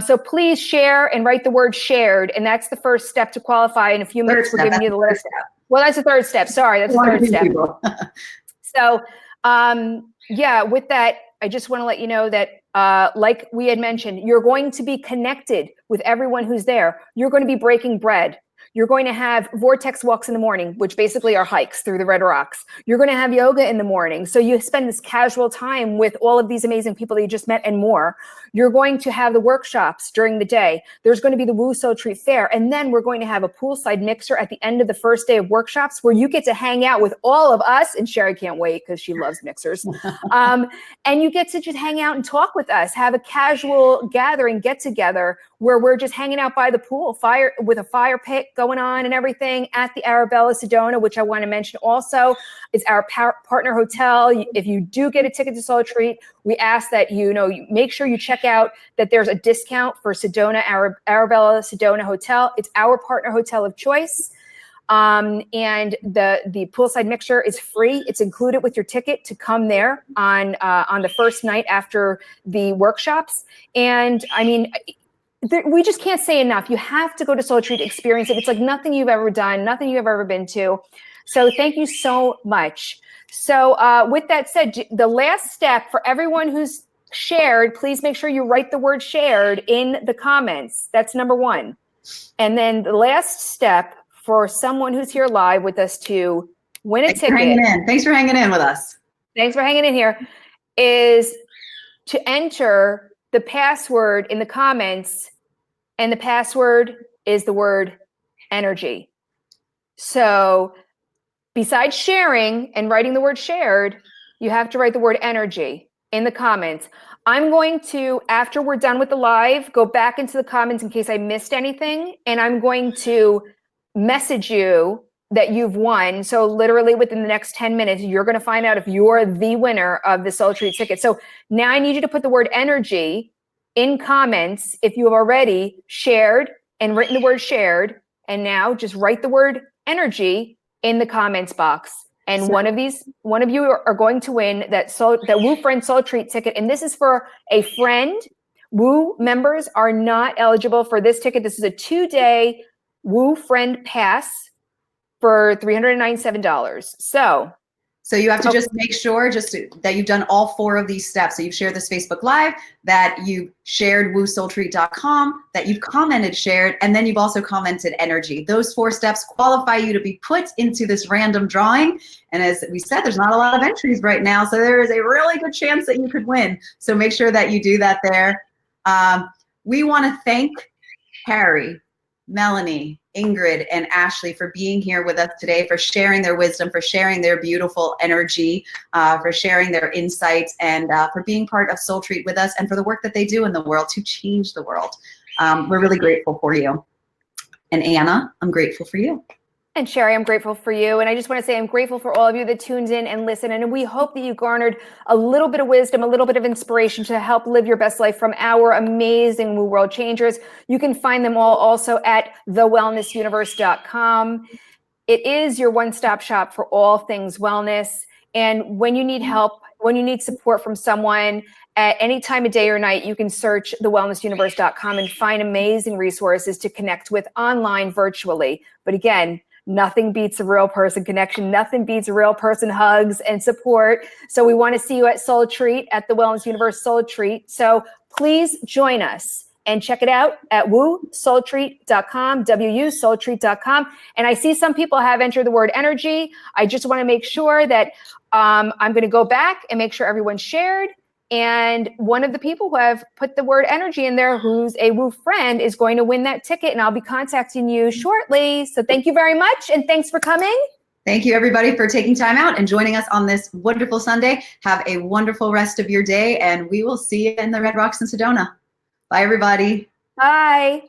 So please share and write the word shared. And that's the first step to qualify. In a few minutes, we're giving you the list. Well, that's the third step. Sorry, that's the third step. So with that, I just want to let you know that like we had mentioned, you're going to be connected with everyone who's there. You're going to be breaking bread. You're going to have vortex walks in the morning, which basically are hikes through the Red Rocks. You're going to have yoga in the morning. So you spend this casual time with all of these amazing people that you just met and more. You're going to have the workshops during the day. There's going to be the Woo Soul Treat Fair. And then we're going to have a poolside mixer at the end of the first day of workshops, where you get to hang out with all of us. And Sherry can't wait because she loves mixers. And you get to just hang out and talk with us, have a casual gathering, get together, where we're just hanging out by the pool, with a fire pit going on and everything at the Arabella Sedona, which I want to mention also is our partner hotel. If you do get a ticket to Soul Treat, we ask that you make sure you check out that there's a discount for Sedona, Arabella Sedona Hotel. It's our partner hotel of choice. And the poolside mixer is free. It's included with your ticket to come there on the first night after the workshops. And I mean, we just can't say enough. You have to go to Soul Treat to experience it. It's like nothing you've ever done, nothing you've ever been to. So thank you so much. So with that said, the last step for everyone who's shared, please make sure you write the word shared in the comments. That's number one. And then the last step for someone who's here live with us to win a ticket. Thanks for hanging in with us. Thanks for hanging in here. Is to enter the password in the comments, and the password is the word energy. So besides sharing and writing the word shared, you have to write the word energy in the comments. I'm going to, after we're done with the live, go back into the comments in case I missed anything, and I'm going to message you that you've won. So literally within the next 10 minutes, you're going to find out if you're the winner of the Soul Treat ticket. So now I need you to put the word energy in comments if you have already shared and written the word shared. And now just write the word energy in the comments box. And one of you are going to win that Woo Friend Soul Treat ticket. And this is for a friend. Woo members are not eligible for this ticket. This is a 2-day Woo Friend Pass for $397. So you have to just make sure that you've done all 4 of these steps. So you've shared this Facebook Live, that you've shared woosoultreat.com, that you've commented shared, and then you've also commented energy. Those 4 steps qualify you to be put into this random drawing. And as we said, there's not a lot of entries right now, so there is a really good chance that you could win. So make sure that you do that there. We want to thank Harry, Melanie, Ingrid and Ashley for being here with us today, for sharing their wisdom, for sharing their beautiful energy, for sharing their insights, and for being part of Soul Treat with us, and for the work that they do in the world to change the world. We're really grateful for you. And Anna, I'm grateful for you. And Sherry, I'm grateful for you. And I just want to say I'm grateful for all of you that tuned in and listened. And we hope that you garnered a little bit of wisdom, a little bit of inspiration to help live your best life from our amazing Woo World Changers. You can find them all also at thewellnessuniverse.com. It is your one-stop shop for all things wellness. And when you need help, when you need support from someone at any time of day or night, you can search thewellnessuniverse.com and find amazing resources to connect with online virtually. But again, nothing beats a real person connection. Nothing beats a real person hugs and support. So we want to see you at Soul Treat, at the Wellness Universe Soul Treat. So please join us and check it out at woosoultreat.com, wusoultreat.com. And I see some people have entered the word energy. I just want to make sure that I'm going to go back and make sure everyone's shared. And one of the people who have put the word energy in there, who's a Woo friend, is going to win that ticket. And I'll be contacting you shortly. So thank you very much. And thanks for coming. Thank you, everybody, for taking time out and joining us on this wonderful Sunday. Have a wonderful rest of your day. And we will see you in the Red Rocks in Sedona. Bye, everybody. Bye.